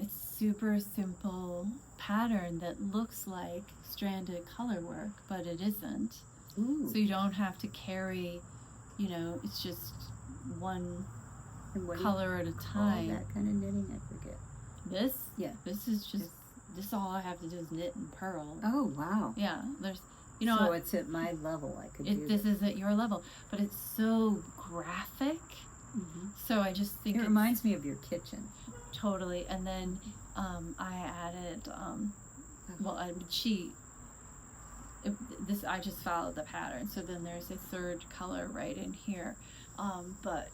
it's super simple pattern that looks like stranded color work, but it isn't. Ooh. So you don't have to carry, you know, it's just one color at a time. That kind of knitting, I forget. This? Yeah. This is just, this all I have to do is knit and purl. Oh, wow. Yeah, there's, you know. So it's at my level, I could do this. This is at your level, but it's so graphic. Mm-hmm. So I just think it reminds me of your kitchen. Totally. And then I added, I just followed the pattern. So then there's a third color right in here. But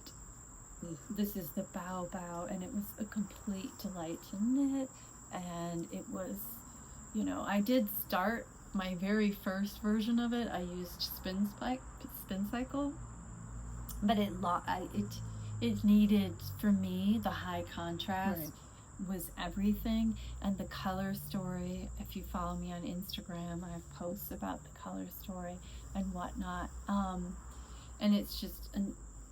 this is the Bao Bao, and it was a complete delight to knit. And it was, you know, I did start my very first version of it. I used spin cycle, but it needed, for me, the high contrast was everything, and the color story. If you follow me on Instagram, I have posts about the color story and whatnot. And it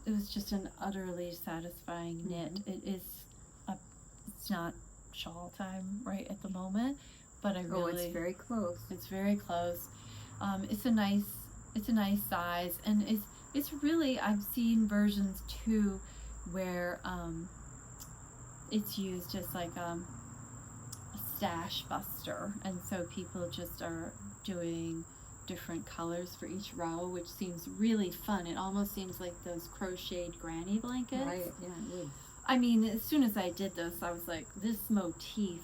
was just an utterly satisfying knit. It's not shawl time right at the moment, but it's very close. It's very close. It's a nice size, and it's really, I've seen versions too where it's used as like a stash buster, and so people just are doing different colors for each row, which seems really fun. It almost seems like those crocheted granny blankets. Right, yeah, it would. I mean, as soon as I did this, I was like, this motif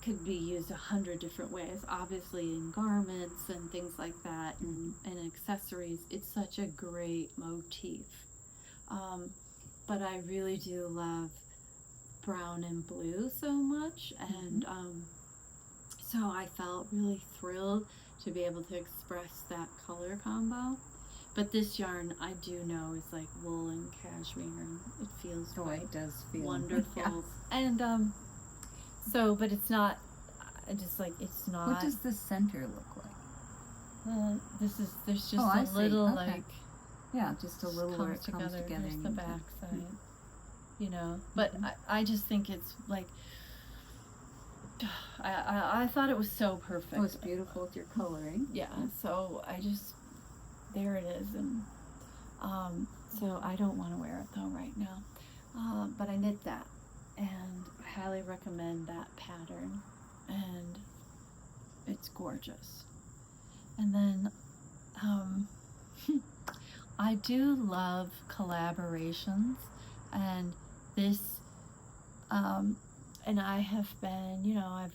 could be used 100 different ways, obviously in garments and things like that, and accessories. It's such a great motif. But I really do love brown and blue so much, and so I felt really thrilled to be able to express that color combo. But this yarn, I do know, is like wool and cashmere, and it feels it does feel wonderful. Yeah. And so, but it's not just like, it's not. What does the center look like? There's just a little like. Yeah, just a little where it comes together. There's the back side, you know. But I just think it's like, I thought it was so perfect. Oh, it's beautiful with your coloring. Yeah, so there it is. And so I don't want to wear it though right now. But I knit that, and I highly recommend that pattern, and it's gorgeous. And then I do love collaborations, and this, and I have been, you know,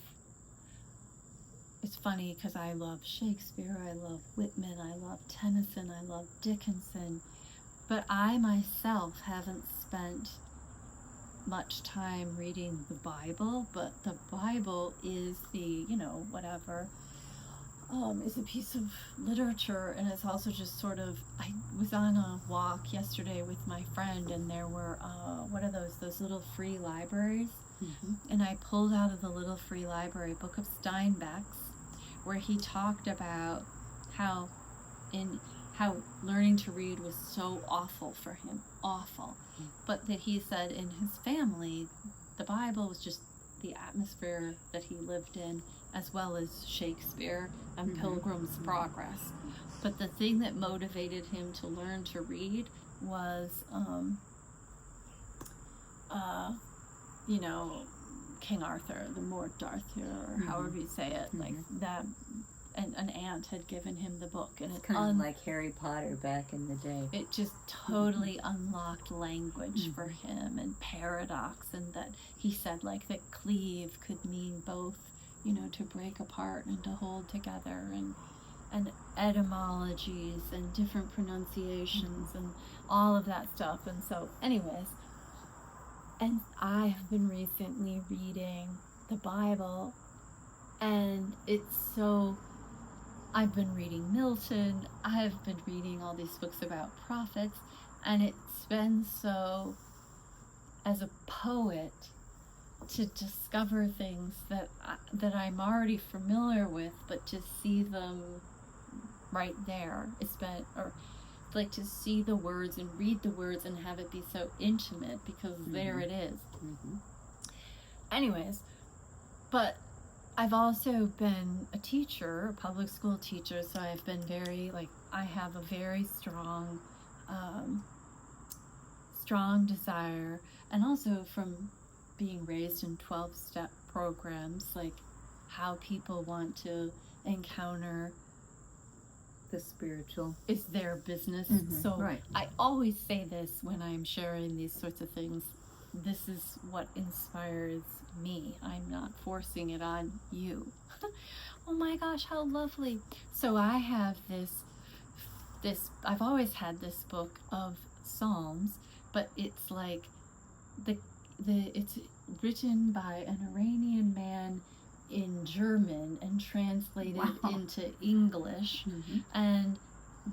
it's funny because I love Shakespeare, I love Whitman, I love Tennyson, I love Dickinson, but I myself haven't spent much time reading the Bible, but the Bible is the, you know, whatever, is a piece of literature, and it's also just sort of, I was on a walk yesterday with my friend, and there were, what are those little free libraries? And I pulled out of the little free library a book of Steinbeck's, where he talked about how learning to read was so awful for him, but that he said in his family, the Bible was just the atmosphere that he lived in, as well as Shakespeare and Pilgrim's Progress. But the thing that motivated him to learn to read was, you know, King Arthur, the Morte d'Arthur, or however you say it, like that. And an aunt had given him the book, and it's kind of like Harry Potter back in the day. It just totally unlocked language for him, and paradox, and that he said like that cleave could mean both, you know, to break apart and to hold together, and etymologies and different pronunciations and all of that stuff. And so anyways, And I have been recently reading the Bible, and it's so, I've been reading Milton, I've been reading all these books about prophets, and it's been so, as a poet, to discover things that I'm already familiar with, but to see them right there. It's been, or like to see the words and read the words and have it be so intimate, because there it is. Anyways, but I've also been a teacher, a public school teacher, so I've been very, like, I have a very strong desire, and also from being raised in 12-step programs, like how people want to encounter the spiritual is their business. So right. I always say this when I'm sharing these sorts of things. This is what inspires me. I'm not forcing it on you. Oh my gosh, how lovely. So I have this I've always had this book of Psalms, but it's like it's written by an Iranian man in German and translated into English. And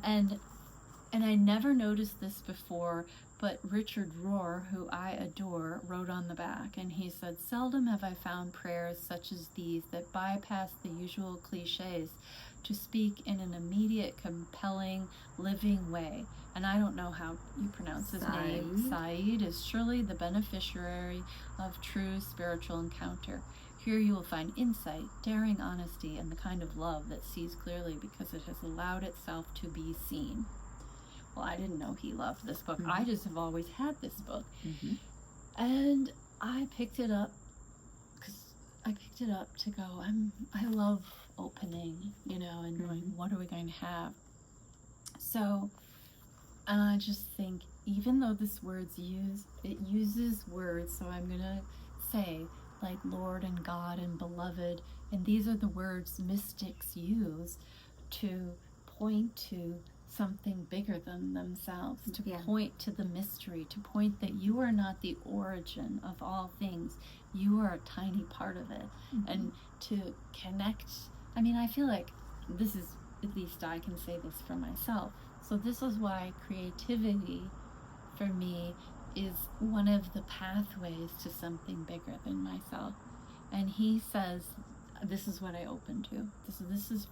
I never noticed this before, but Richard Rohr, who I adore, wrote on the back, and he said, "Seldom have I found prayers such as these that bypass the usual cliches to speak in an immediate, compelling, living way." And I don't know how you pronounce his name. Saeed is surely the beneficiary of true spiritual encounter. Here you will find insight, daring honesty, and the kind of love that sees clearly because it has allowed itself to be seen. Well, I didn't know he loved this book. I just have always had this book. And I picked it up to go, I love opening, and going, what are we going to have? So, and I just think, even though this uses words, so I'm going to say, like Lord and God and beloved, and these are the words mystics use to point to something bigger than themselves, to point to the mystery, to point that you are not the origin of all things, you are a tiny part of it, and to connect. I mean, I feel like this is, at least I can say this for myself, so this is why creativity for me is one of the pathways to something bigger than myself. And he says, this is what I open to. This is,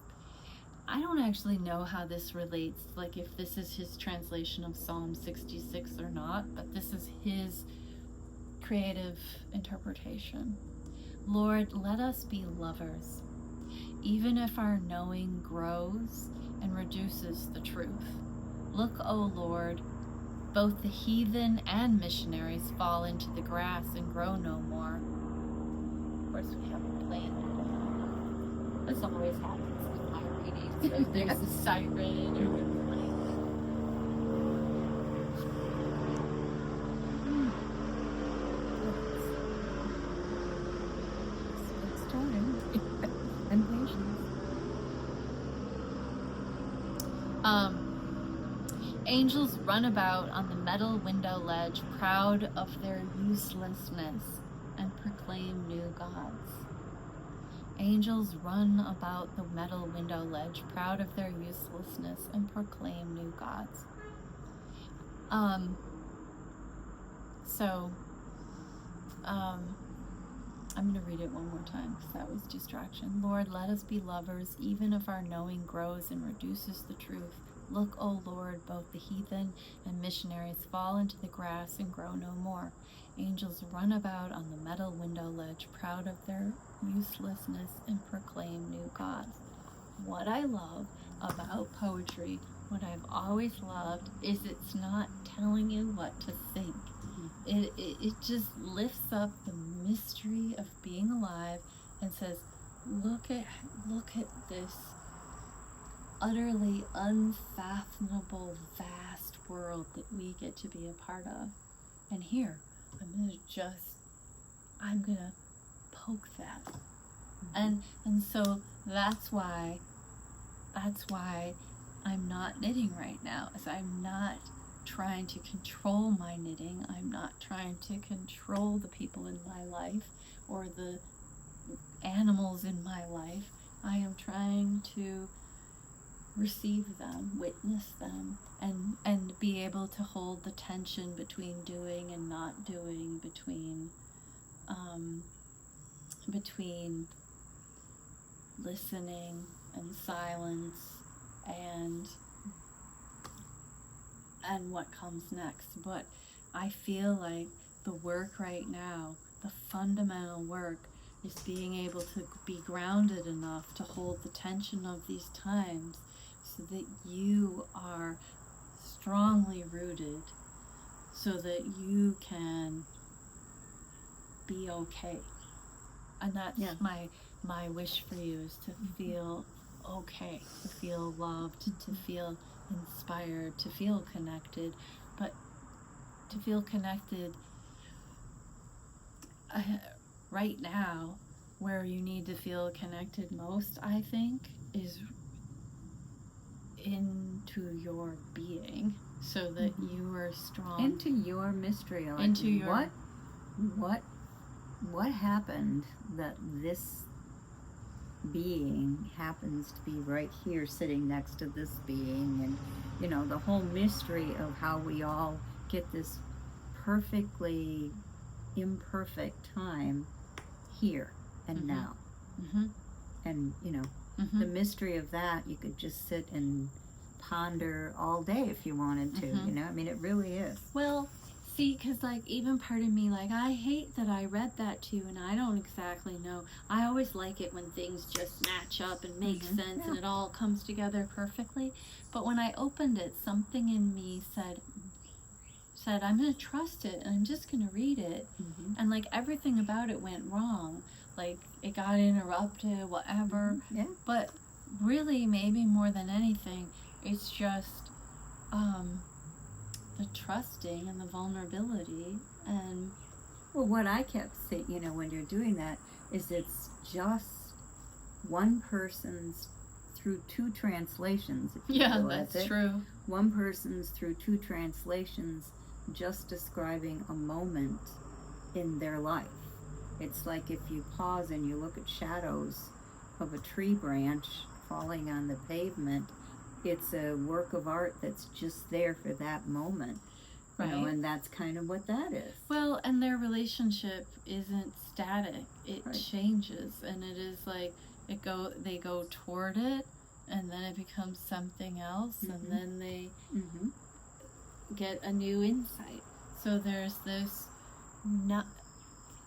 I don't actually know how this relates, like if this is his translation of Psalm 66 or not, but this is his creative interpretation. Lord, let us be lovers, even if our knowing grows and reduces the truth. Look, O Lord, both the heathen and missionaries fall into the grass and grow no more. Of course, we have a plan. This always happens in my readings. So there's a siren or a plane. It's time and patience. Angels run about on the metal window ledge, proud of their uselessness, and proclaim new gods. Angels run about the metal window ledge, proud of their uselessness, and proclaim new gods. I'm going to read it one more time because that was distraction. Lord, let us be lovers, even if our knowing grows and reduces the truth. Look, O Lord, both the heathen and missionaries fall into the grass and grow no more. Angels run about on the metal window ledge, proud of their uselessness, and proclaim new gods. What I love about poetry, what I've always loved, is it's not telling you what to think. It just lifts up the mystery of being alive and says, look at this utterly unfathomable, vast world that we get to be a part of. And here, I'm gonna poke that. And so that's why I'm not knitting right now, is I'm not trying to control my knitting. I'm not trying to control the people in my life or the animals in my life. I am trying to receive them, witness them, and be able to hold the tension between doing and not doing, between listening and silence and what comes next. But I feel like the work right now, the fundamental work, is being able to be grounded enough to hold the tension of these times so that you are strongly rooted, so that you can be okay. And that's my wish for you, is to feel okay, to feel loved, to feel inspired, to feel connected, but to feel connected right now. Where you need to feel connected most, I think, is into your being, so that you are strong. Into your mystery. Like into your what happened that this being happens to be right here sitting next to this being, and you know, the whole mystery of how we all get this perfectly imperfect time here and now. And you know, the mystery of that, you could just sit and ponder all day if you wanted to. You know, I mean, it really is. Well, see, because like even part of me, like, I hate that I read that too, and I don't exactly know. I always like it when things just match up and make sense and it all comes together perfectly. But when I opened it, something in me said I'm going to trust it, and I'm just going to read it. And like everything about it went wrong. Like it got interrupted, whatever. But really, maybe more than anything, it's just the trusting and the vulnerability. And well, what I kept saying, you know, when you're doing that, is it's just one person's through two translations. If you go that's at it. true. One person's through two translations, just describing a moment in their life. It's like if you pause and you look at shadows of a tree branch falling on the pavement, it's a work of art that's just there for that moment. You know, and that's kind of what that is. Well, and their relationship isn't static. It changes, and it is like they go toward it, and then it becomes something else, and then they get a new insight. So there's this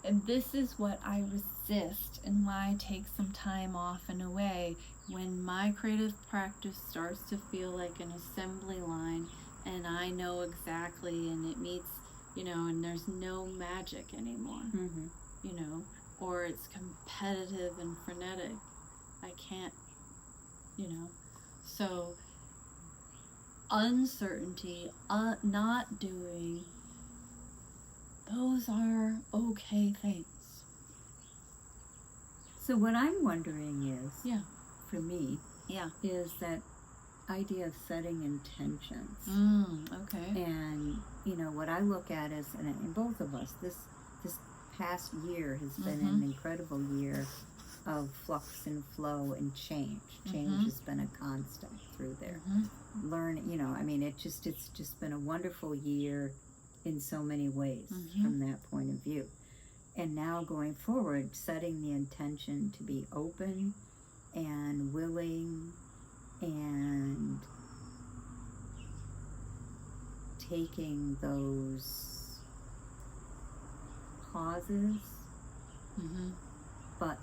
and this is what I resist, and why I take some time off and away when my creative practice starts to feel like an assembly line, and I know exactly, and it meets, you know, and there's no magic anymore, you know, or it's competitive and frenetic. I can't, you know, so uncertainty, not doing, those are okay things. So what I'm wondering is, for me, is that idea of setting intentions. And you know, what I look at is, and in both of us, this past year has been an incredible year of flux and flow and change. Change has been a constant through there. Learn, you know, I mean, it's just been a wonderful year in so many ways from that point of view. And now going forward, setting the intention to be open and willing and taking those pauses, but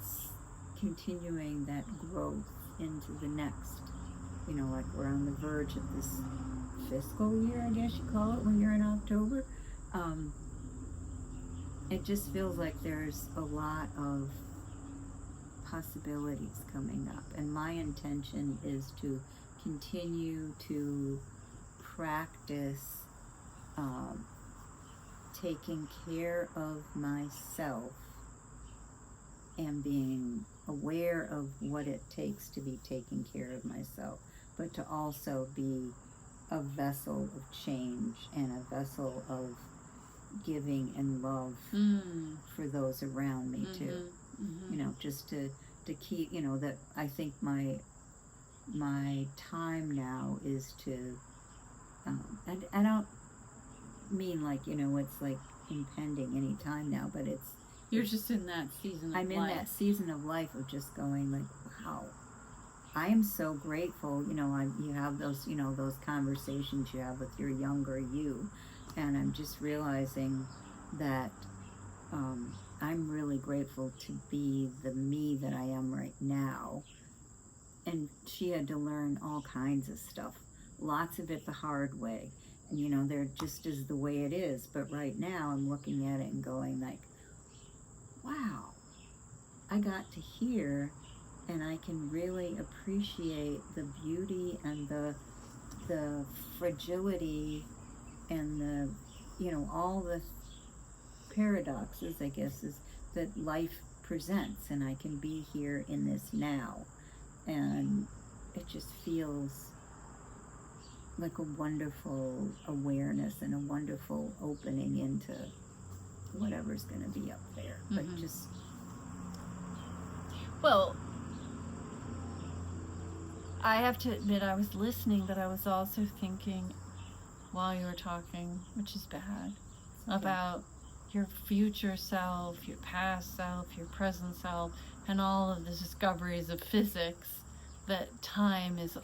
continuing that growth into the next. You know, like we're on the verge of this fiscal year, I guess you call it, when you're in October. It just feels like there's a lot of possibilities coming up, and my intention is to continue to practice taking care of myself and being aware of what it takes to be taking care of myself, but to also be a vessel of change and a vessel of giving and love for those around me too. You know, just to keep, you know, that I think my time now is to, I don't mean like, you know, it's like impending any time now, but it's, you're just in that season of life. I'm in that season of life of just going like, wow, I am so grateful. You know, you have those, you know, those conversations you have with your younger you, and I'm just realizing that I'm really grateful to be the me that I am right now. And she had to learn all kinds of stuff, lots of it the hard way. And, you know, there just is the way it is. But right now I'm looking at it and going like, wow, I got to hear, and I can really appreciate the beauty and the fragility and the, you know, all the paradoxes, I guess, is that life presents, and I can be here in this now. And it just feels like a wonderful awareness and a wonderful opening into whatever's going to be up there. But just, well, I have to admit, I was listening, but I was also thinking while you were talking, which is bad, about your future self, your past self, your present self, and all of the discoveries of physics, that time is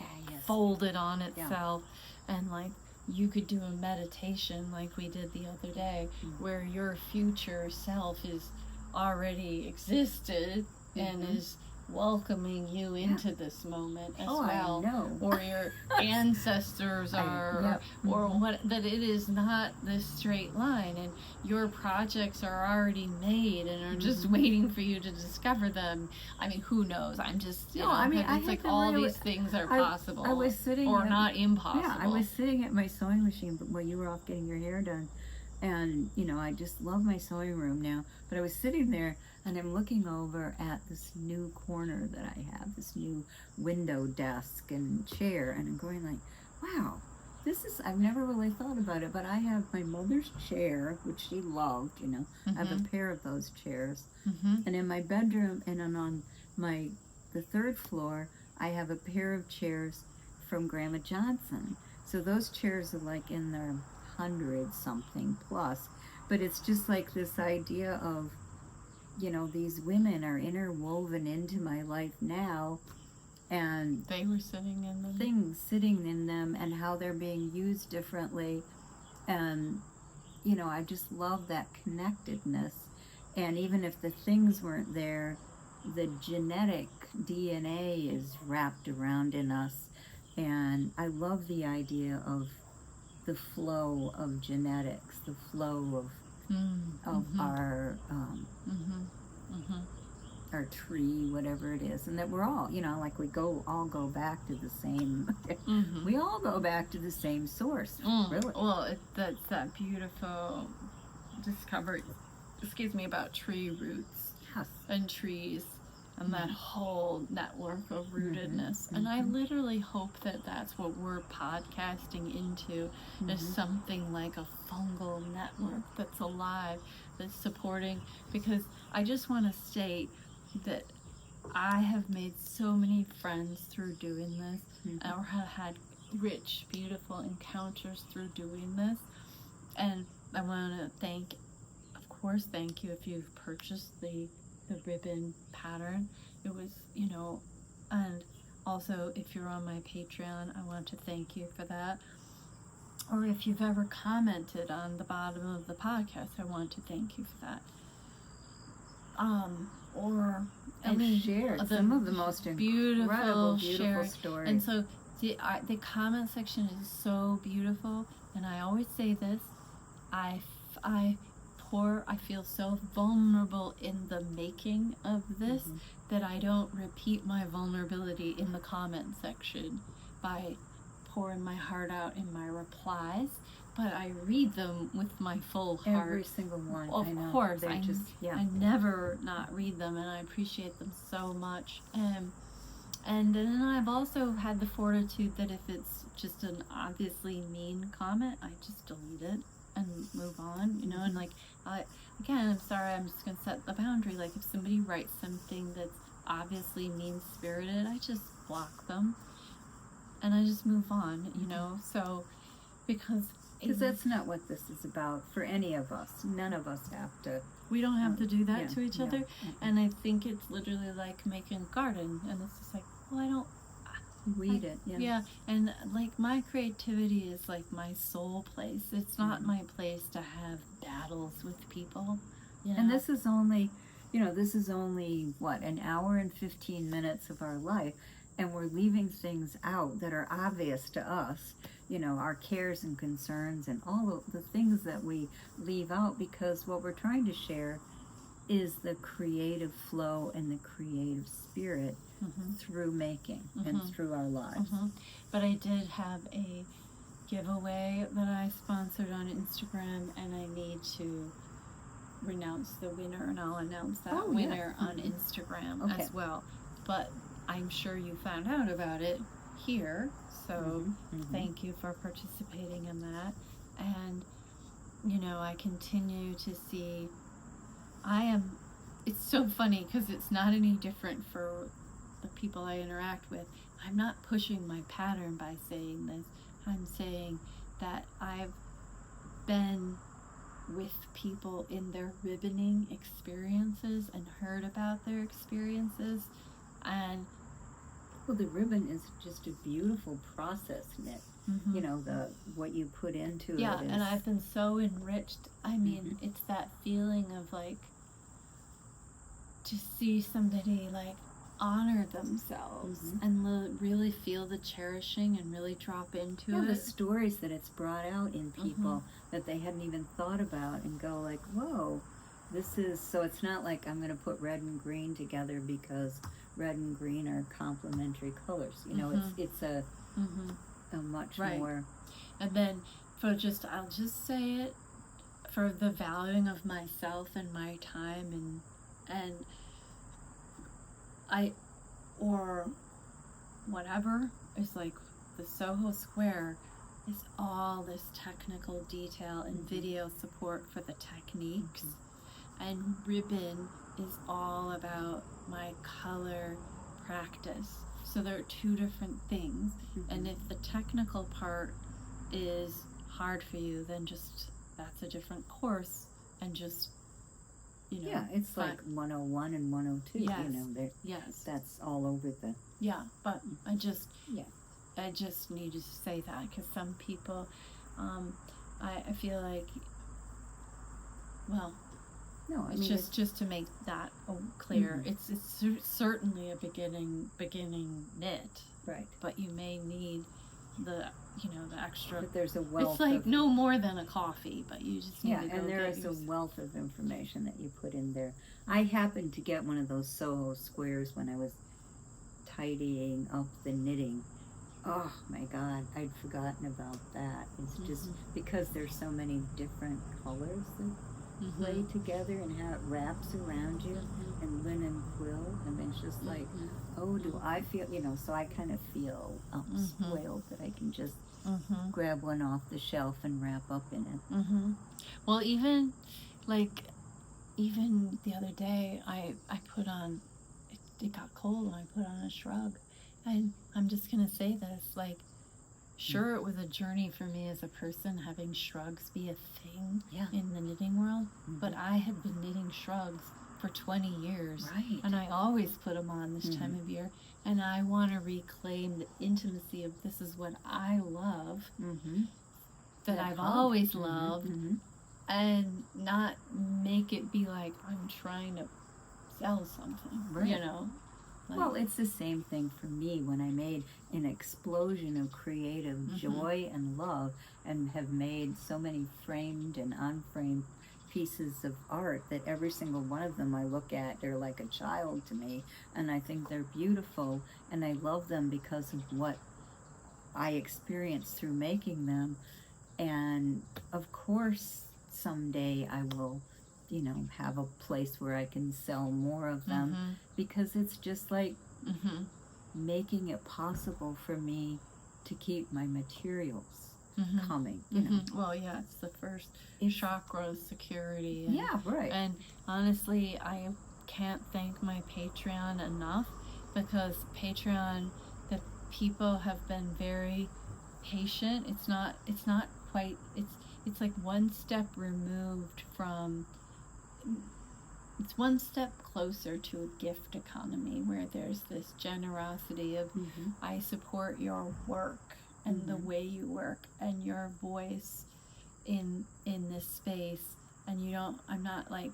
folded on itself. And like, you could do a meditation like we did the other day, where your future self is already existed and is welcoming you into this moment as well. I know. Or your ancestors are, or what, that it is not this straight line, and your projects are already made and are just waiting for you to discover them. I mean, who knows? I'm just, you know, I mean, it's like all these things are possible. I was sitting or not impossible. Yeah, I was sitting at my sewing machine while you were off getting your hair done. And, you know, I just love my sewing room now. But I was sitting there and I'm looking over at this new corner that I have, this new window desk and chair. And I'm going like, wow, this is, I've never really thought about it. But I have my mother's chair, which she loved, you know. I have a pair of those chairs. And in my bedroom and on the third floor, I have a pair of chairs from Grandma Johnson. So those chairs are like in their 100 something plus, but it's just like this idea of, you know, these women are interwoven into my life now, and they were sitting in them, things sitting in them, and how they're being used differently. And, you know, I just love that connectedness. And even if the things weren't there, the genetic DNA is wrapped around in us. And I love the idea of the flow of genetics, the flow of our tree, whatever it is, and that we're all, you know, like we all go back to the same. We all go back to the same source, really. Well, that's that beautiful discovery. Excuse me, about tree roots and trees. And that whole network of rootedness. And I literally hope that that's what we're podcasting into, is something like a fungal network that's alive, that's supporting. Because I just want to state that I have made so many friends through doing this, or have had rich, beautiful encounters through doing this. And I want to thank you if you've purchased the ribbon pattern. It was, you know, and also if you're on my Patreon, I want to thank you for that. Or if you've ever commented on the bottom of the podcast, I want to thank you for that. Or and shared some of the most beautiful stories. And so the comment section is so beautiful, and I always say this, I feel so vulnerable in the making of this that I don't repeat my vulnerability in the comment section by pouring my heart out in my replies, but I read them with my full heart. Every single one. Of course. I never not read them, and I appreciate them so much. And then I've also had the fortitude that if it's just an obviously mean comment, I just delete it and move on, you know. And like, again, I'm sorry, I'm just gonna set the boundary. Like, if somebody writes something that's obviously mean spirited, I just block them and I just move on, you know. So because that's not what this is about for any of us. None of us have to. We don't have to do that yeah, to each other. And I think it's literally like making a garden, and it's just like, well, I don't weed it. Yeah. Yeah, and like my creativity is like my soul place. It's not my place to have battles with people. You know? And this is only, what, an hour and 15 minutes of our life, and we're leaving things out that are obvious to us. You know, our cares and concerns and all of the things that we leave out, because what we're trying to share is the creative flow and the creative spirit through making and through our lives. But I did have a giveaway that I sponsored on Instagram, and I need to renounce the winner, and I'll announce that winner on Instagram as well. But I'm sure you found out about it here, so thank you for participating in that. And you know, I continue to see, it's so funny because it's not any different for the people I interact with. I'm not pushing my pattern by saying this. I'm saying that I've been with people in their ribboning experiences and heard about their experiences, and well, the ribbon is just a beautiful process knit. You know, what you put into it. Yeah, and I've been so enriched. I mean, it's that feeling of like, to see somebody like honor themselves and really feel the cherishing and really drop into it. The stories that it's brought out in people that they hadn't even thought about, and go like, whoa, this is, so it's not like I'm going to put red and green together because red and green are complementary colors. You know, it's a much more. And then I'll just say it, for the valuing of myself and my time and or whatever, is like the Soho Square is all this technical detail and video support for the techniques, and ribbon is all about my color practice. So there are two different things, and if the technical part is hard for you, then just that's a different course, and just, you know. Yeah, it's like 101 and 102. Yes. You know, that's all over the. Yeah, but I just needed to say that, because some people, I feel like, well, no, I it's mean, just to make that clear. It's certainly a beginning knit, right? But you may need the extra. But there's a wealth. It's like no more than a coffee, but you just need to go and there is a wealth of information that you put in there. I happened to get one of those Soho Squares when I was tidying up the knitting. Oh my God, I'd forgotten about that. It's just because there's so many different colors that play together, and how it wraps around you, and linen quill, and it's just like, oh, do I feel, so I kind of feel spoiled that I can just grab one off the shelf and wrap up in it. Well, even the other day, I put on, it got cold, and I put on a shrug, and I'm just gonna say this, like, sure, it was a journey for me as a person, having shrugs be a thing in the knitting world, but I had been knitting shrugs for 20 years, and I always put them on this time of year, and I want to reclaim the intimacy of this is what I love, that I've always loved, and not make it be like I'm trying to sell something, you know. Like, well, it's the same thing for me when I made an explosion of creative joy and love, and have made so many framed and unframed pieces of art that every single one of them I look at, they're like a child to me, and I think they're beautiful, and I love them because of what I experienced through making them. And of course someday I will have a place where I can sell more of them, because it's just like making it possible for me to keep my materials Mhm. coming, you know. Well, yeah, it's the first It's- chakra security. And, Yeah, right. And honestly, I can't thank my Patreon enough, because Patreon, the people have been very patient. It's not quite, it's like one step removed from, it's one step closer to a gift economy, where there's this generosity of, Mhm. I support your work and the Mhm. way you work and your voice in this space, and you don't, I'm not like,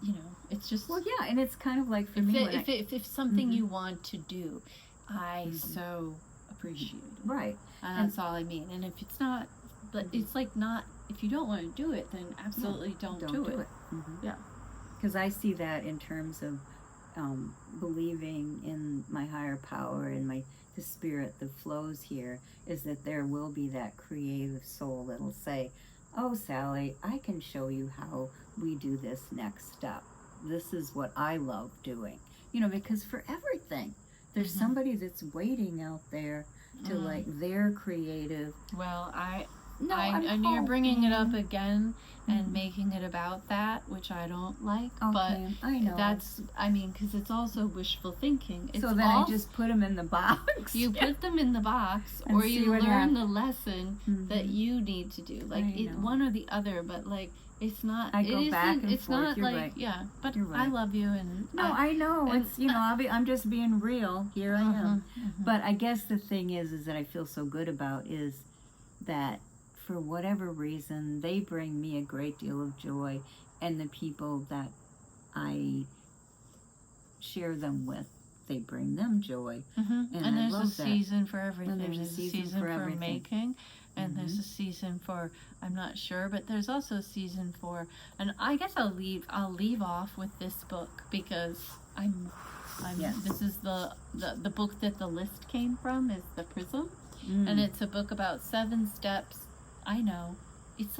you know, it's just, Well, yeah, and it's kind of like for if me, if something Mhm. you want to do, I Mhm. so appreciate it. right. And that's all I mean. And if it's not, but Mhm. it's like not, if you don't want to do it, then absolutely don't do it. Mhm. Yeah. Because I see that in terms of believing in my higher power and the spirit that flows here, is that there will be that creative soul that'll say, "Oh, Sally, I can show you how we do this next step. This is what I love doing." You know, because for everything, there's Mhm. somebody that's waiting out there to like their creative. Well, No, and you're bringing it up again and Mhm. making it about that, which I don't like. Okay, I know. But that's, I mean, because it's also wishful thinking. It's So then I just put them in the box. you put them in the box, And or see you what learn the lesson that Mhm. you need to do. Like I know. one or the other, but like it's not. I go back and it's forth. not You're like right. yeah. But You're I right. love you, and No, I know. and- It's, you know, I'm just being real. Here I am. Mhm. But I guess the thing is that I feel so good about is that for whatever reason, they bring me a great deal of joy, and the people that I share them with, they bring them joy. Mm-hmm. And And I there's love a that. season for everything. And there's a season for everything. making, and there's Mhm. a season for, I'm not sure, but there's also a season for, and I guess I'll leave off with this book, because Yes. this is the book that the list came from, is The Prism, Mm. and it's a book about 7 steps. I know, it's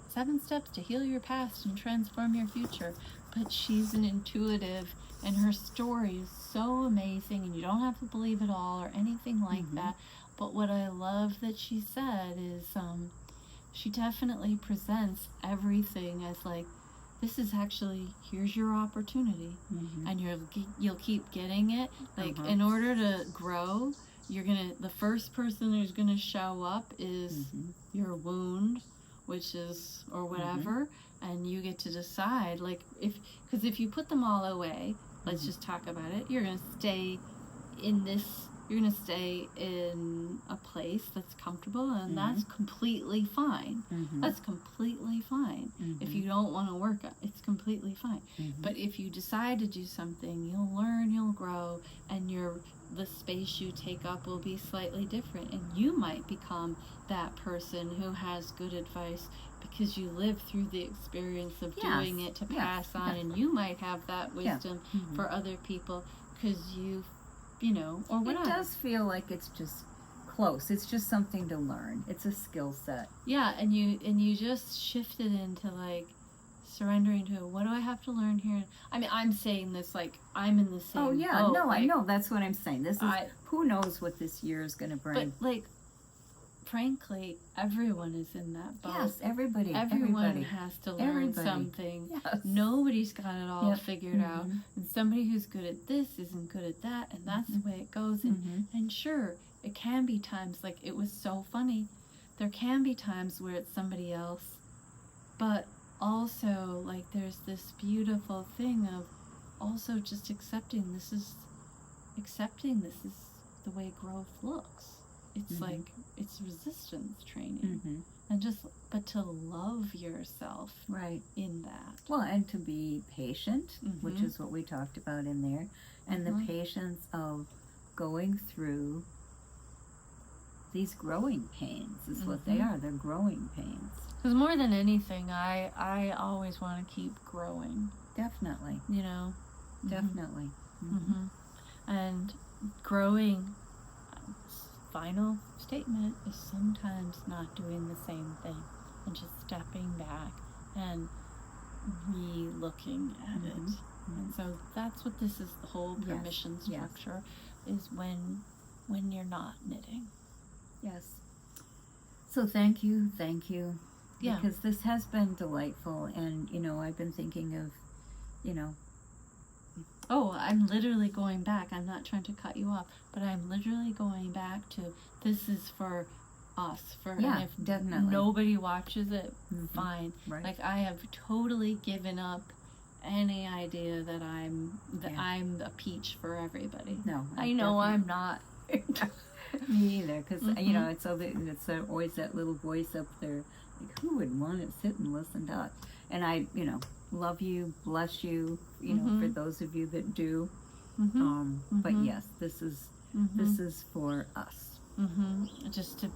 7 steps to heal your past and transform your future, but she's an intuitive, and her story is so amazing, and you don't have to believe it all or anything like Mhm. that. But what I love that she said is, she definitely presents everything as like, this is actually, here's your opportunity, Mhm. and you'll keep getting it. Like Uh-huh. in order to grow, the first person who's gonna show up is Mhm. your wound, which is, or whatever, and you get to decide, like, because if you put them all away, let's Mhm. just talk about it, you're gonna stay in a place that's comfortable, and that's completely fine. Mhm. That's completely fine. If Mhm. you don't want to work, it's completely fine. Mhm. But if you decide to do something, you'll learn, you'll grow, and the space you take up will be slightly different, and you might become that person who has good advice because you lived through the experience of doing it to pass on, and you might have that wisdom Mhm. for other people because or whatever. It does feel like it's just close. It's just something to learn. It's a skill set. Yeah, and you just shifted into like surrendering to, what do I have to learn here? I mean, I'm saying this like I'm in the same boat. No, like, I know. That's what I'm saying. This is, I- who knows what this year is going to bring. But like, frankly, everyone is in that boat. Yes, everybody. Everyone has to learn Everybody. something. Yes. Nobody's got it all Yep. figured out, Mhm. and somebody who's good at this isn't good at that, and that's the way it goes. And sure, it can be times, like, it was so funny. There can be times where it's somebody else, but also, like, there's this beautiful thing of also just accepting this is the way growth looks. It's like, it's resistance training. And but to love yourself Right. in that. Well, and to be patient, which Mhm. is what we talked about in there, and the patience of going through these growing pains is what they are. They're growing pains. Because more than anything, I always want to keep growing, Definitely. Definitely. And growing, final statement, is sometimes not doing the same thing and just stepping back and re-looking at it And so that's what this is, the whole Yes, permission yes. structure is when you're not knitting. Yes. So thank you. Yeah. Because this has been delightful, and I've been thinking of, Oh, I'm literally going back. I'm not trying to cut you off, but I'm literally going back to this is for us. And if definitely. nobody watches it, Mhm. fine. Right. Like I have totally given up any idea that I'm a peach for everybody. No, I know I'm not. Me either, because Mhm. it's always that little voice up there, like who would want to sit and listen to us? And I, love you, bless you, for those of you that do. But yes, this is for us. Just to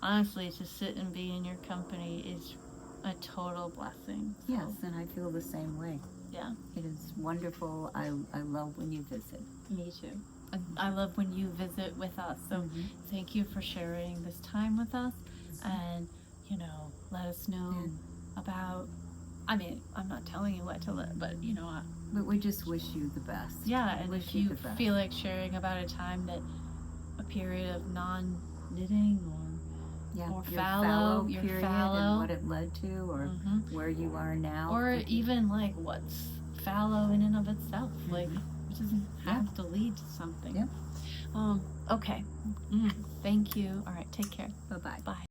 honestly to sit and be in your company is a total blessing. So, Yes, and I feel the same way. Yeah. It is wonderful. I love when you visit. Me too. I love when you visit with us. So thank you for sharing this time with us, and let us know about. I mean, I'm not telling you what to let, but But we just wish you the best. yeah. And Wish if you you the best. feel like sharing about a time that a period of non-knitting or your fallow, your period fallow, and what it led to, or where you are now, or even like what's fallow in and of itself, like it doesn't have to lead to something. Yep. Okay. Thank you. All right. Take care. Bye-bye. Bye.